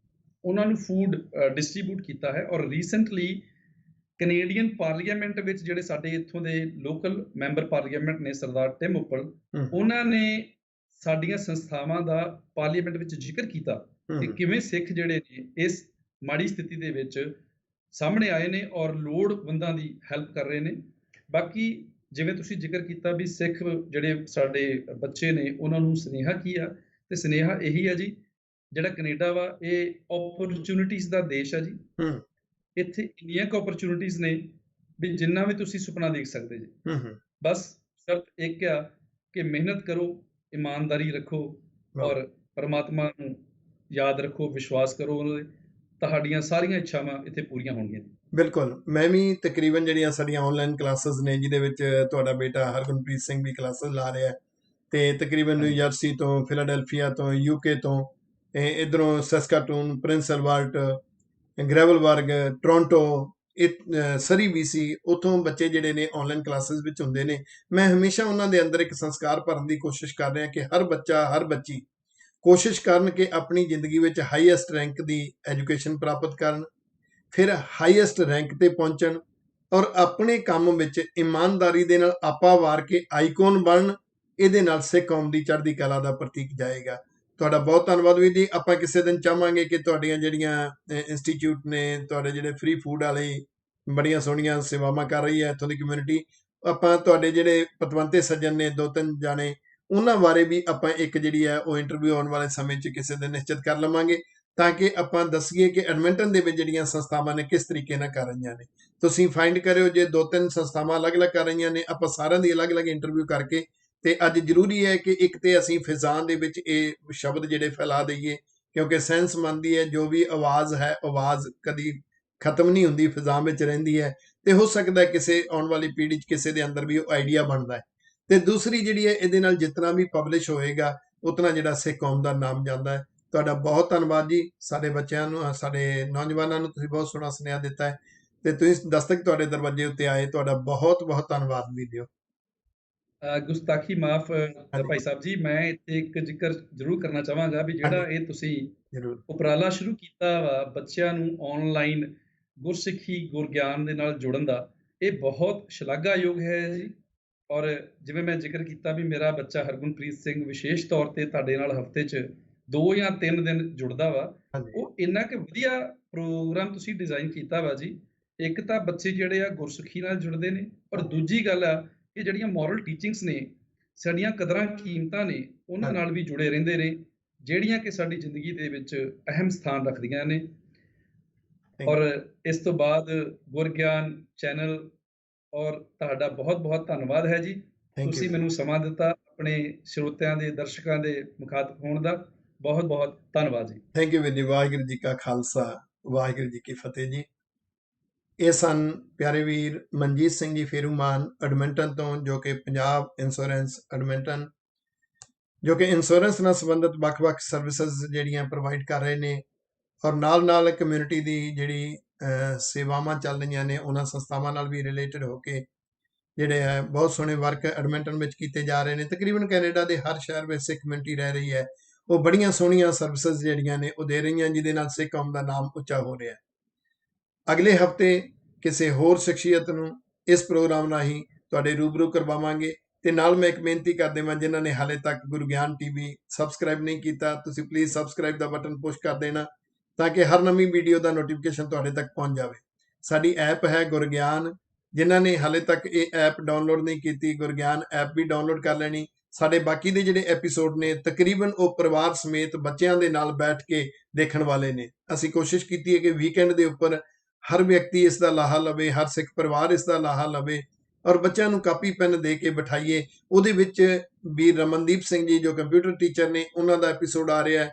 ਉਹਨਾਂ ਨੂੰ ਫੂਡ ਡਿਸਟ੍ਰੀਬਿਊਟ ਕੀਤਾ ਹੈ। ਔਰ ਰੀਸੈਂਟਲੀ ਕੈਨੇਡੀਅਨ ਪਾਰਲੀਮੈਂਟ ਵਿੱਚ ਜਿਹੜੇ ਸਾਡੇ ਇੱਥੋਂ ਦੇ ਲੋਕਲ ਮੈਂਬਰ ਪਾਰਲੀਮੈਂਟ ਨੇ, ਸਰਦਾਰ ਟਿਮ ਉੱਪਲ, ਹੂੰ ਉਹਨਾਂ ਨੇ ਸਾਡੀਆਂ ਸੰਸਥਾਵਾਂ ਦਾ ਪਾਰਲੀਮੈਂਟ ਵਿੱਚ ਜ਼ਿਕਰ ਕੀਤਾ ਕਿ ਹੂੰ ਕਿਵੇਂ ਸਿੱਖ ਜਿਹੜੇ ਨੇ ਇਸ ਮਾੜੀ ਸਥਿਤੀ ਦੇ ਵਿੱਚ ਸਾਹਮਣੇ ਆਏ ਨੇ ਔਰ ਲੋੜਵੰਦਾਂ ਦੀ ਹੈਲਪ ਕਰ ਰਹੇ ਨੇ। ਬਾਕੀ ਜਿਵੇਂ ਤੁਸੀਂ ਜ਼ਿਕਰ ਕੀਤਾ ਵੀ ਸਿੱਖ ਜਿਹੜੇ ਸਾਡੇ ਬੱਚੇ ਨੇ, ਉਹਨਾਂ ਨੂੰ ਸੁਨੇਹਾ ਕੀ ਆ, ਤੇ ਸੁਨੇਹਾ ਇਹੀ ਆ ਜੀ, ਜਿਹੜਾ ਕੈਨੇਡਾ ਵਾ ਇਹ ਓਪਰਚੁਨਿਟੀਜ਼ ਦਾ ਦੇਸ਼ ਆ ਜੀ। ਹੂੰ ਇੱਥੇ ਇੰਨੀਆਂ ਕੁ ਓਪਰਚੁਨਿਟੀਜ਼ ਨੇ ਵੀ ਜਿੰਨਾ ਵੀ ਤੁਸੀਂ ਸੁਪਨਾ ਦੇਖ ਸਕਦੇ ਜੀ। ਹੂੰ ਬਸ ਸ਼ਰਤ ਇੱਕ ਆ ਕਿ ਮਿਹਨਤ ਕਰੋ, ਈਮਾਨਦਾਰੀ ਰੱਖੋ, ਵਾਹ। ਔਰ ਪਰਮਾਤਮਾ ਨੂੰ ਯਾਦ ਰੱਖੋ, ਵਿਸ਼ਵਾਸ ਕਰੋ ਉਹਦੇ, ਤੁਹਾਡੀਆਂ ਸਾਰੀਆਂ ਇੱਛਾਵਾਂ ਇੱਥੇ ਪੂਰੀਆਂ ਹੋਣਗੀਆਂ। ਬਿਲਕੁਲ, ਮੈਂ ਵੀ ਤਕਰੀਬਨ ਜਿਹੜੀਆਂ ਸਾਡੀਆਂ ਆਨਲਾਈਨ ਕਲਾਸਿਸ ਨੇ, ਜਿਹਦੇ ਵਿੱਚ ਤੁਹਾਡਾ ਬੇਟਾ ਹਰਗੁਣਪ੍ਰੀਤ ਸਿੰਘ ਵੀ ਕਲਾਸਿਸ ਲਾ ਰਿਹਾ ਹੈ, ਤੇ ਤਕਰੀਬਨ ਨਿਊ ਹਾਂਜੀ ਜਰਸੀ ਤੋਂ, ਫਿਲਾਡੈਲਫੀਆ ਤੋਂ, ਯੂਕੇ ਤੋਂ, ਇਧਰੋਂ ਸੈਸਕਾਟੂਨ, ਪ੍ਰਿੰਸ ਐਲਬਰਟ, ਗ੍ਰੈਵਲਬਰਗ, ਟੋਰਾਂਟੋ, ਸਰੀ BC, ਉੱਥੋਂ ਬੱਚੇ ਜਿਹੜੇ ਨੇ ਆਨਲਾਈਨ ਕਲਾਸਿਸ ਵਿੱਚ ਹੁੰਦੇ ਨੇ। ਮੈਂ ਹਮੇਸ਼ਾ ਉਹਨਾਂ ਦੇ ਅੰਦਰ ਇੱਕ ਸੰਸਕਾਰ ਭਰਨ ਦੀ ਕੋਸ਼ਿਸ਼ ਕਰ ਰਿਹਾ ਕਿ ਹਰ ਬੱਚਾ, ਹਰ ਬੱਚੀ ਕੋਸ਼ਿਸ਼ ਕਰਨ ਕਿ ਆਪਣੀ ਜ਼ਿੰਦਗੀ ਵਿੱਚ ਹਾਈਐਸਟ ਰੈਂਕ ਦੀ ਐਜੂਕੇਸ਼ਨ ਪ੍ਰਾਪਤ ਕਰਨ, ਫਿਰ ਹਾਈਐਸਟ ਰੈਂਕ ਤੇ ਪਹੁੰਚਣ, ਔਰ ਆਪਣੇ ਕੰਮ ਵਿੱਚ ਇਮਾਨਦਾਰੀ ਦੇ ਨਾਲ ਆਪਾ ਵਾਰ ਕੇ ਆਈਕਨ ਬਣਨ। ਇਹਦੇ ਨਾਲ ਸਿੱਖ ਕੌਮ ਦੀ ਚੜ੍ਹਦੀ ਕਲਾ ਦਾ ਪ੍ਰਤੀਕ ਜਾਏਗਾ। ਤੁਹਾਡਾ ਬਹੁਤ ਧੰਨਵਾਦ ਵੀਰ ਜੀ। ਆਪਾਂ ਕਿਸੇ ਦਿਨ ਚਾਹਾਂਗੇ ਕਿ ਤੁਹਾਡੀਆਂ ਜਿਹੜੀਆਂ ਇੰਸਟੀਚਿਊਟ ਨੇ, ਤੁਹਾਡੇ ਜਿਹੜੇ ਫ੍ਰੀ ਫੂਡ ਵਾਲੇ, ਬੜੀਆਂ ਸੋਹਣੀਆਂ ਸੇਵਾਵਾਂ ਕਰ ਰਹੀ ਹੈ ਇੱਥੋਂ ਦੀ ਕਮਿਊਨਿਟੀ। ਆਪਾਂ ਤੁਹਾਡੇ ਜਿਹੜੇ ਪਤਵੰਤੇ ਸੱਜਣ ਨੇ 2-3 ਜਾਣੇ, ਉਹਨਾਂ ਬਾਰੇ ਵੀ ਆਪਾਂ ਇੱਕ ਜਿਹੜੀ ਹੈ ਉਹ ਇੰਟਰਵਿਊ ਆਉਣ ਵਾਲੇ ਸਮੇਂ 'ਚ ਕਿਸੇ ਦਿਨ ਨਿਸ਼ਚਿਤ ਕਰ ਲਵਾਂਗੇ, ਤਾਂ ਕਿ ਆਪਾਂ ਦੱਸੀਏ ਕਿ ਐਡਮਿੰਟਨ ਦੇ ਵਿੱਚ ਜਿਹੜੀਆਂ ਸੰਸਥਾਵਾਂ ਨੇ ਕਿਸ ਤਰੀਕੇ ਨਾਲ ਕਰ ਰਹੀਆਂ ਨੇ। ਤੁਸੀਂ ਫਾਈਂਡ ਕਰਿਓ, ਜੇ 2-3 ਸੰਸਥਾਵਾਂ ਅਲੱਗ-ਅਲੱਗ ਕਰ ਰਹੀਆਂ ਨੇ, ਆਪਾਂ ਸਾਰਿਆਂ ਦੀ ਅਲੱਗ-ਅਲੱਗ ਇੰਟਰਵਿਊ ਕਰਕੇ, ਤੇ ਅੱਜ ਜ਼ਰੂਰੀ ਹੈ ਕਿ ਇੱਕ ਤੇ ਅਸੀਂ ਫਿਜ਼ਾਂ ਦੇ ਵਿੱਚ ਇਹ ਸ਼ਬਦ ਜਿਹੜੇ ਫੈਲਾ ਦਈਏ, ਕਿਉਂਕਿ ਸਾਇੰਸ ਮੰਨਦੀ ਹੈ ਜੋ ਵੀ ਆਵਾਜ਼ ਹੈ, ਆਵਾਜ਼ ਕਦੀ ਖਤਮ ਨਹੀਂ ਹੁੰਦੀ, ਫਿਜ਼ਾਂ ਵਿੱਚ ਰਹਿੰਦੀ ਹੈ, ਤੇ ਹੋ ਸਕਦਾ ਹੈ ਕਿਸੇ ਆਉਣ ਵਾਲੀ ਪੀੜ੍ਹੀ 'ਚ ਕਿਸੇ ਦੇ ਅੰਦਰ ਵੀ ਉਹ ਆਈਡੀਆ ਬਣਦਾ ਹੈ। ਤੇ ਦੂਸਰੀ ਜਿਹੜੀ ਹੈ, ਇਹਦੇ ਨਾਲ ਜਿਤਨਾ ਵੀ ਪਬਲਿਸ਼ ਹੋਏਗਾ, ਉਤਨਾ ਜਿਹੜਾ ਸਿੱਖ ਕੌਮ ਦਾ ਨਾਮ ਜਾਂਦਾ ਹੈ। ਤੁਹਾਡਾ ਬਹੁਤ ਧੰਨਵਾਦ ਜੀ। ਸਾਡੇ ਬੱਚਿਆਂ ਨੂੰ, ਸਾਡੇ ਨੌਜਵਾਨਾਂ ਨੂੰ ਤੁਸੀਂ ਬਹੁਤ ਸੋਹਣਾ ਸੁਨੇਹਾ ਦਿੱਤਾ ਹੈ, ਤੇ ਤੁਸੀਂ ਦਸਤਕ ਤੁਹਾਡੇ ਦਰਵਾਜ਼ੇ ਉੱਤੇ ਆਏ, ਤੁਹਾਡਾ ਬਹੁਤ ਬਹੁਤ ਧੰਨਵਾਦ ਵੀਡੀਓ। ਗੁਸਤਾਖੀ ਮਾਫ ਹਾਂਜੀ ਭਾਈ ਸਾਹਿਬ ਜੀ, ਮੈਂ ਇੱਥੇ ਇੱਕ ਜ਼ਿਕਰ ਜ਼ਰੂਰ ਕਰਨਾ ਚਾਹਾਂਗਾ ਵੀ ਹਾਂਜੀ ਜਿਹੜਾ ਇਹ ਤੁਸੀਂ ਜ਼ਰੂਰ। ਉਪਰਾਲਾ ਸ਼ੁਰੂ ਕੀਤਾ ਵਾ ਬੱਚਿਆਂ ਨੂੰ ਆਨਲਾਈਨ ਗੁਰਸਿੱਖੀ, ਗੁਰਗਿਆਨ ਦੇ ਨਾਲ ਜੋੜਨ ਦਾ, ਇਹ ਬਹੁਤ ਸ਼ਲਾਘਾਯੋਗ ਹੈ ਜੀ। ਔਰ ਜਿਵੇਂ ਮੈਂ ਜ਼ਿਕਰ ਕੀਤਾ ਵੀ ਮੇਰਾ ਬੱਚਾ ਹਰਗੁਣਪ੍ਰੀਤ ਸਿੰਘ ਵਿਸ਼ੇਸ਼ ਤੌਰ ਤੇ ਤੁਹਾਡੇ ਨਾਲ ਹਫ਼ਤੇ 'ਚ 2 ਜਾਂ 3 ਦਿਨ ਜੁੜਦਾ ਵਾ। ਹਾਂਜੀ ਉਹ ਇੰਨਾ ਕਿ ਵਧੀਆ ਪ੍ਰੋਗਰਾਮ ਤੁਸੀਂ ਡਿਜ਼ਾਈਨ ਕੀਤਾ ਵਾ ਜੀ। ਇੱਕ ਤਾਂ ਬੱਚੇ ਜਿਹੜੇ ਆ ਗੁਰਸਿੱਖੀ ਨਾਲ ਜੁੜਦੇ ਨੇ, ਔਰ ਦੂਜੀ ਗੱਲ ਆ ਕਿ ਜਿਹੜੀਆਂ ਮੋਰਲ ਟੀਚਿੰਗਸ ਨੇ, ਸਾਡੀਆਂ ਕਦਰਾਂ ਕੀਮਤਾਂ ਨੇ, ਉਹਨਾਂ ਹਾਂਜੀ ਨਾਲ ਵੀ ਜੁੜੇ ਰਹਿੰਦੇ ਨੇ, ਜਿਹੜੀਆਂ ਕਿ ਸਾਡੀ ਜ਼ਿੰਦਗੀ ਦੇ ਵਿੱਚ ਅਹਿਮ ਸਥਾਨ ਰੱਖਦੀਆਂ ਨੇ। ਥੈਂਕ ਔਰ ਯੂ। ਇਸ ਤੋਂ ਬਾਅਦ ਗੁਰਗਿਆਨ ਚੈਨਲ, ਔਰ ਤੁਹਾਡਾ ਬਹੁਤ-ਬਹੁਤ ਧੰਨਵਾਦ ਹੈ ਜੀ। ਥੈਂਕ ਯੂ ਤੁਸੀਂ ਮੈਨੂੰ ਸਮਾਂ ਦਿੱਤਾ ਆਪਣੇ ਸਰੋਤਿਆਂ ਦੇ, ਦਰਸ਼ਕਾਂ ਦੇ ਮੁਖਾਤਬ ਹੋਣ ਦਾ। ਬਹੁਤ-ਬਹੁਤ ਧੰਨਵਾਦ ਜੀ। ਥੈਂਕ ਯੂ ਵੀਰ ਜੀ। ਵਾਹਿਗੁਰੂ ਜੀ ਕਾ ਖਾਲਸਾ, ਵਾਹਿਗੁਰੂ ਜੀ ਕੀ ਫਤਿਹ ਜੀ। ਇਹ ਸਨ ਪਿਆਰੇ ਵੀਰ ਮਨਜੀਤ ਸਿੰਘ ਜੀ ਫੇਰੂਮਾਨ ਐਡਮਿੰਟਨ ਤੋਂ, ਜੋ ਕਿ ਪੰਜਾਬ ਇੰਸ਼ੋਰੈਂਸ ਐਡਮਿੰਟਨ, ਜੋ ਕਿ ਇੰਸ਼ੋਰੈਂਸ ਨਾਲ ਸੰਬੰਧਿਤ ਵੱਖ-ਵੱਖ ਸਰਵਿਸਿਜ਼ ਜਿਹੜੀਆਂ ਪ੍ਰੋਵਾਈਡ ਕਰ ਰਹੇ ਨੇ, ਔਰ ਨਾਲ-ਨਾਲ ਕਮਿਊਨਿਟੀ ਦੀ ਜਿਹੜੀ ਸੇਵਾਵਾਂ ਚੱਲ ਰਹੀਆਂ ਨੇ, ਉਹਨਾਂ ਸੰਸਥਾਵਾਂ ਨਾਲ ਵੀ ਰਿਲੇਟਡ ਹੋ ਕੇ ਜਿਹੜੇ ਹੈ ਬਹੁਤ ਸੋਹਣੇ ਵਰਕ ਐਡਮਿੰਟਨ ਵਿੱਚ ਕੀਤੇ ਜਾ ਰਹੇ ਨੇ। ਤਕਰੀਬਨ ਕੈਨੇਡਾ ਦੇ ਹਰ ਸ਼ਹਿਰ ਵਿੱਚ ਸਿੱਖ ਕਮਿਊਨਿਟੀ ਰਹਿ ਰਹੀ ਹੈ, ਉਹ ਬੜੀਆਂ ਸੋਹਣੀਆਂ ਸਰਵਿਸਿਜ਼ ਜਿਹੜੀਆਂ ਨੇ ਉਹ ਦੇ ਰਹੀਆਂ, ਜਿਹਦੇ ਨਾਲ ਸਿੱਖ ਕੌਮ ਦਾ ਨਾਮ ਉੱਚਾ ਹੋ ਰਿਹਾ ਹੈ। ਅਗਲੇ ਹਫਤੇ ਕਿਸੇ ਹੋਰ ਸ਼ਖਸੀਅਤ ਨੂੰ ਇਸ ਪ੍ਰੋਗਰਾਮ ਰਾਹੀਂ ਤੁਹਾਡੇ ਰੂਬਰੂ ਕਰਵਾਵਾਂਗੇ। ਤੇ ਨਾਲ ਮੈਂ ਇੱਕ ਬੇਨਤੀ ਕਰ ਦੇਵਾਂ, ਜਿਨ੍ਹਾਂ ਨੇ ਹਾਲੇ ਤੱਕ ਗੁਰਗਿਆਨ TV ਸਬਸਕ੍ਰਾਈਬ ਨਹੀਂ ਕੀਤਾ, ਤੁਸੀਂ please subscribe the button push ਕਰ ਦੇਣਾ, ਤਾਂ ਕਿ ਹਰ ਨਵੀਂ ਵੀਡੀਓ ਦਾ ਨੋਟੀਫਿਕੇਸ਼ਨ ਤੁਹਾਡੇ ਤੱਕ ਪਹੁੰਚ ਜਾਵੇ। ਸਾਡੀ ਐਪ ਹੈ ਗੁਰਗਿਆਨ। ਜਿਨ੍ਹਾਂ ਨੇ ਹਾਲੇ ਤੱਕ ਇਹ ਐਪ ਡਾਊਨਲੋਡ ਨਹੀਂ ਕੀਤੀ, ਗੁਰਗਿਆਨ ਐਪ ਵੀ ਡਾਊਨਲੋਡ ਕਰ ਲੈਣੀ। ਸਾਡੇ ਬਾਕੀ ਦੇ ਜਿਹੜੇ ਐਪੀਸੋਡ ਨੇ ਤਕਰੀਬਨ ਉਹ ਪਰਿਵਾਰ ਸਮੇਤ ਬੱਚਿਆਂ ਦੇ ਨਾਲ ਬੈਠ ਕੇ ਦੇਖਣ ਵਾਲੇ ਨੇ। ਅਸੀਂ ਕੋਸ਼ਿਸ਼ ਕੀਤੀ ਹੈ ਕਿ ਵੀਕਐਂਡ ਦੇ ਉੱਪਰ ਹਰ ਵਿਅਕਤੀ ਇਸ ਦਾ ਲਾਹਾ ਲਵੇ, ਹਰ ਸਿੱਖ ਪਰਿਵਾਰ ਇਸ ਦਾ ਲਾਹਾ ਲਵੇ ਔਰ ਬੱਚਿਆਂ ਨੂੰ ਕਾਪੀ ਪੈਨ ਦੇ ਕੇ ਬਿਠਾਈਏ। ਉਹਦੇ ਵਿੱਚ ਵੀਰ ਰਮਨਦੀਪ ਸਿੰਘ ਜੀ ਜੋ ਕੰਪਿਊਟਰ ਟੀਚਰ ਨੇ, ਉਹਨਾਂ ਦਾ ਐਪੀਸੋਡ ਆ ਰਿਹਾ ਹੈ,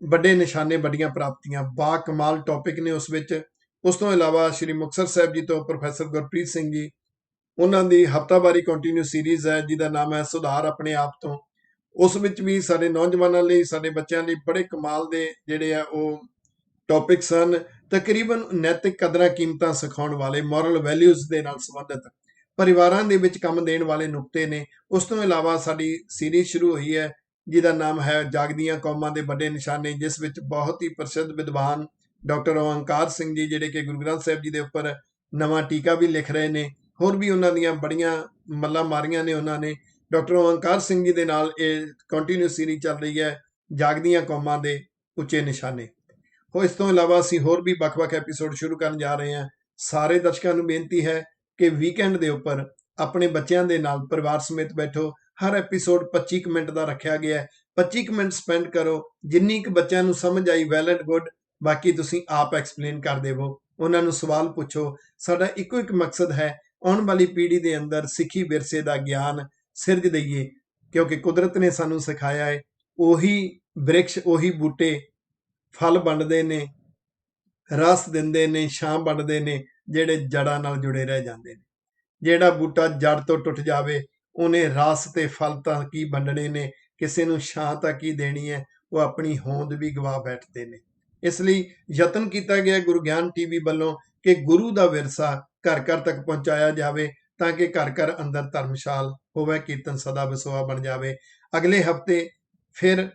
ਵੱਡੇ ਨਿਸ਼ਾਨੇ ਵੱਡੀਆਂ ਪ੍ਰਾਪਤੀਆਂ। ਬਾ ਕਮਾਲ ਟੌਪਿਕ ਨੇ ਉਸ ਵਿੱਚ। ਉਸ ਤੋਂ ਇਲਾਵਾ ਸ਼੍ਰੀ ਮੁਕਤਸਰ ਸਾਹਿਬ ਜੀ ਤੋਂ ਪ੍ਰੋਫੈਸਰ ਗੁਰਪ੍ਰੀਤ ਸਿੰਘ ਜੀ, ਉਹਨਾਂ ਦੀ ਹਫ਼ਤਾਵਾਰੀ ਕੰਟੀਨਿਊ ਸੀਰੀਜ਼ ਹੈ ਜਿਹਦਾ ਨਾਮ ਹੈ ਸੁਧਾਰ ਆਪਣੇ ਆਪ ਤੋਂ। ਉਸ ਵਿੱਚ ਵੀ ਸਾਡੇ ਨੌਜਵਾਨਾਂ ਲਈ, ਸਾਡੇ ਬੱਚਿਆਂ ਲਈ ਬੜੇ ਕਮਾਲ ਦੇ ਜਿਹੜੇ ਆ ਉਹ ਟੌਪਿਕਸ ਹਨ। ਤਕਰੀਬਨ ਨੈਤਿਕ ਕਦਰਾਂ ਕੀਮਤਾਂ ਸਿਖਾਉਣ ਵਾਲੇ, ਮੋਰਲ ਵੈਲਿਊਜ਼ ਦੇ ਨਾਲ ਸੰਬੰਧਿਤ ਪਰਿਵਾਰਾਂ ਦੇ ਵਿੱਚ ਕੰਮ ਦੇਣ ਵਾਲੇ ਨੁਕਤੇ ਨੇ। ਉਸ ਤੋਂ ਇਲਾਵਾ ਸਾਡੀ ਸੀਰੀਜ਼ ਸ਼ੁਰੂ ਹੋਈ ਹੈ ਜਿਹਦਾ ਨਾਮ ਹੈ ਜਾਗਦੀਆਂ ਕੌਮਾਂ ਦੇ ਵੱਡੇ ਨਿਸ਼ਾਨੇ, ਜਿਸ ਵਿੱਚ ਬਹੁਤ ਹੀ ਪ੍ਰਸਿੱਧ ਵਿਦਵਾਨ ਡਾਕਟਰ ਓਂਕਾਰ ਸਿੰਘ ਜੀ, ਜਿਹੜੇ ਕਿ ਗੁਰੂ ਗ੍ਰੰਥ ਸਾਹਿਬ ਜੀ ਦੇ ਉੱਪਰ ਨਵਾਂ ਟੀਕਾ ਵੀ ਲਿਖ ਰਹੇ ਨੇ, ਹੋਰ ਵੀ ਉਹਨਾਂ ਦੀਆਂ ਬੜੀਆਂ ਮੱਲਾਂ ਮਾਰੀਆਂ ਨੇ ਉਹਨਾਂ ਨੇ। ਡਾਕਟਰ ਓਂਕਾਰ ਸਿੰਘ ਜੀ ਦੇ ਨਾਲ ਇਹ ਕੰਟੀਨਿਊ ਸੀਰੀਜ਼ ਚੱਲ ਰਹੀ ਹੈ ਜਾਗਦੀਆਂ ਕੌਮਾਂ ਦੇ ਉੱਚੇ ਨਿਸ਼ਾਨੇ। ਇਸ ਤੋਂ ਇਲਾਵਾ ਅਸੀਂ ਹੋਰ ਵੀ ਵੱਖ-ਵੱਖ ਐਪੀਸੋਡ ਸ਼ੁਰੂ ਕਰਨ ਜਾ ਰਹੇ ਹਾਂ। ਸਾਰੇ ਦਰਸ਼ਕਾਂ ਨੂੰ ਬੇਨਤੀ ਹੈ ਕਿ ਵੀਕਐਂਡ ਦੇ ਉੱਪਰ ਆਪਣੇ ਬੱਚਿਆਂ ਦੇ ਨਾਲ ਪਰਿਵਾਰ ਸਮੇਤ ਬੈਠੋ। ਹਰ ਐਪੀਸੋਡ 25 ਕੁ ਮਿੰਟ ਦਾ ਰੱਖਿਆ ਗਿਆ ਹੈ। 25 ਕੁ ਮਿੰਟ ਸਪੈਂਡ ਕਰੋ। ਜਿੰਨੀ ਕੁ ਬੱਚਿਆਂ ਨੂੰ ਸਮਝ ਆਈ ਵੈਲ ਐਂਡ ਗੁੱਡ, ਬਾਕੀ ਤੁਸੀਂ ਆਪ ਐਕਸਪਲੇਨ ਕਰ ਦੇਵੋ, ਉਹਨਾਂ ਨੂੰ ਸਵਾਲ ਪੁੱਛੋ। ਸਾਡਾ ਇੱਕੋ ਇੱਕ ਮਕਸਦ ਹੈ, ਆਉਣ ਵਾਲੀ ਪੀੜ੍ਹੀ ਦੇ ਅੰਦਰ ਸਿੱਖੀ ਵਿਰਸੇ ਦਾ ਗਿਆਨ ਸਿਰਜ ਦਈਏ, ਕਿਉਂਕਿ ਕੁਦਰਤ ਨੇ ਸਾਨੂੰ ਸਿਖਾਇਆ ਹੈ ਉਹੀ ਬ੍ਰਿਕਸ਼, ਉਹੀ ਬੂਟੇ ਫਲ ਵੰਡਦੇ ਨੇ, ਰਸ ਦਿੰਦੇ ਨੇ, ਛਾਂ ਵੰਡਦੇ ਨੇ, ਜਿਹੜੇ ਜੜ੍ਹਾਂ ਨਾਲ ਜੁੜੇ ਰਹਿ ਜਾਂਦੇ ਨੇ। ਜਿਹੜਾ ਬੂਟਾ ਜੜ ਤੋਂ ਟੁੱਟ ਜਾਵੇ, ਉਹਨੇ ਰਸ ਤੇ ਫਲ ਤਾਂ ਕੀ ਵੰਡਣੇ ਨੇ, ਕਿਸੇ ਨੂੰ ਛਾਂ ਤਾਂ ਕੀ ਦੇਣੀ ਹੈ, ਉਹ ਆਪਣੀ ਹੋਂਦ ਵੀ ਗਵਾ ਬੈਠਦੇ ਨੇ। ਇਸ ਲਈ ਯਤਨ ਕੀਤਾ ਗਿਆ ਗੁਰੂ ਗਿਆਨ ਟੀਵੀ ਵੱਲੋਂ ਕਿ ਗੁਰੂ ਦਾ ਵਿਰਸਾ ਘਰ ਘਰ ਤੱਕ ਪਹੁੰਚਾਇਆ ਜਾਵੇ, ਤਾਂ ਕਿ ਘਰ ਘਰ ਅੰਦਰ ਧਰਮਸ਼ਾਲ ਹੋਵੇ, ਕੀਰਤਨ ਸਦਾ ਵਿਸੋਆ ਬਣ ਜਾਵੇ। ਅਗਲੇ ਹਫ਼ਤੇ ਫਿਰ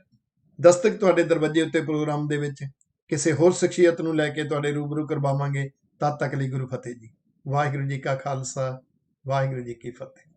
ਦਸਤਕ ਤੁਹਾਡੇ ਦਰਵਾਜ਼ੇ ਉੱਤੇ ਪ੍ਰੋਗਰਾਮ ਦੇ ਵਿੱਚ ਕਿਸੇ ਹੋਰ ਸ਼ਖਸੀਅਤ ਨੂੰ ਲੈ ਕੇ ਤੁਹਾਡੇ ਰੂਬਰੂ ਕਰਵਾਵਾਂਗੇ। ਤਦ ਤੱਕ ਲਈ ਗੁਰੂ ਫਤਿਹ ਜੀ। ਵਾਹਿਗੁਰੂ ਜੀ ਕਾ ਖਾਲਸਾ, ਵਾਹਿਗੁਰੂ ਜੀ ਕੀ ਫਤਿਹ।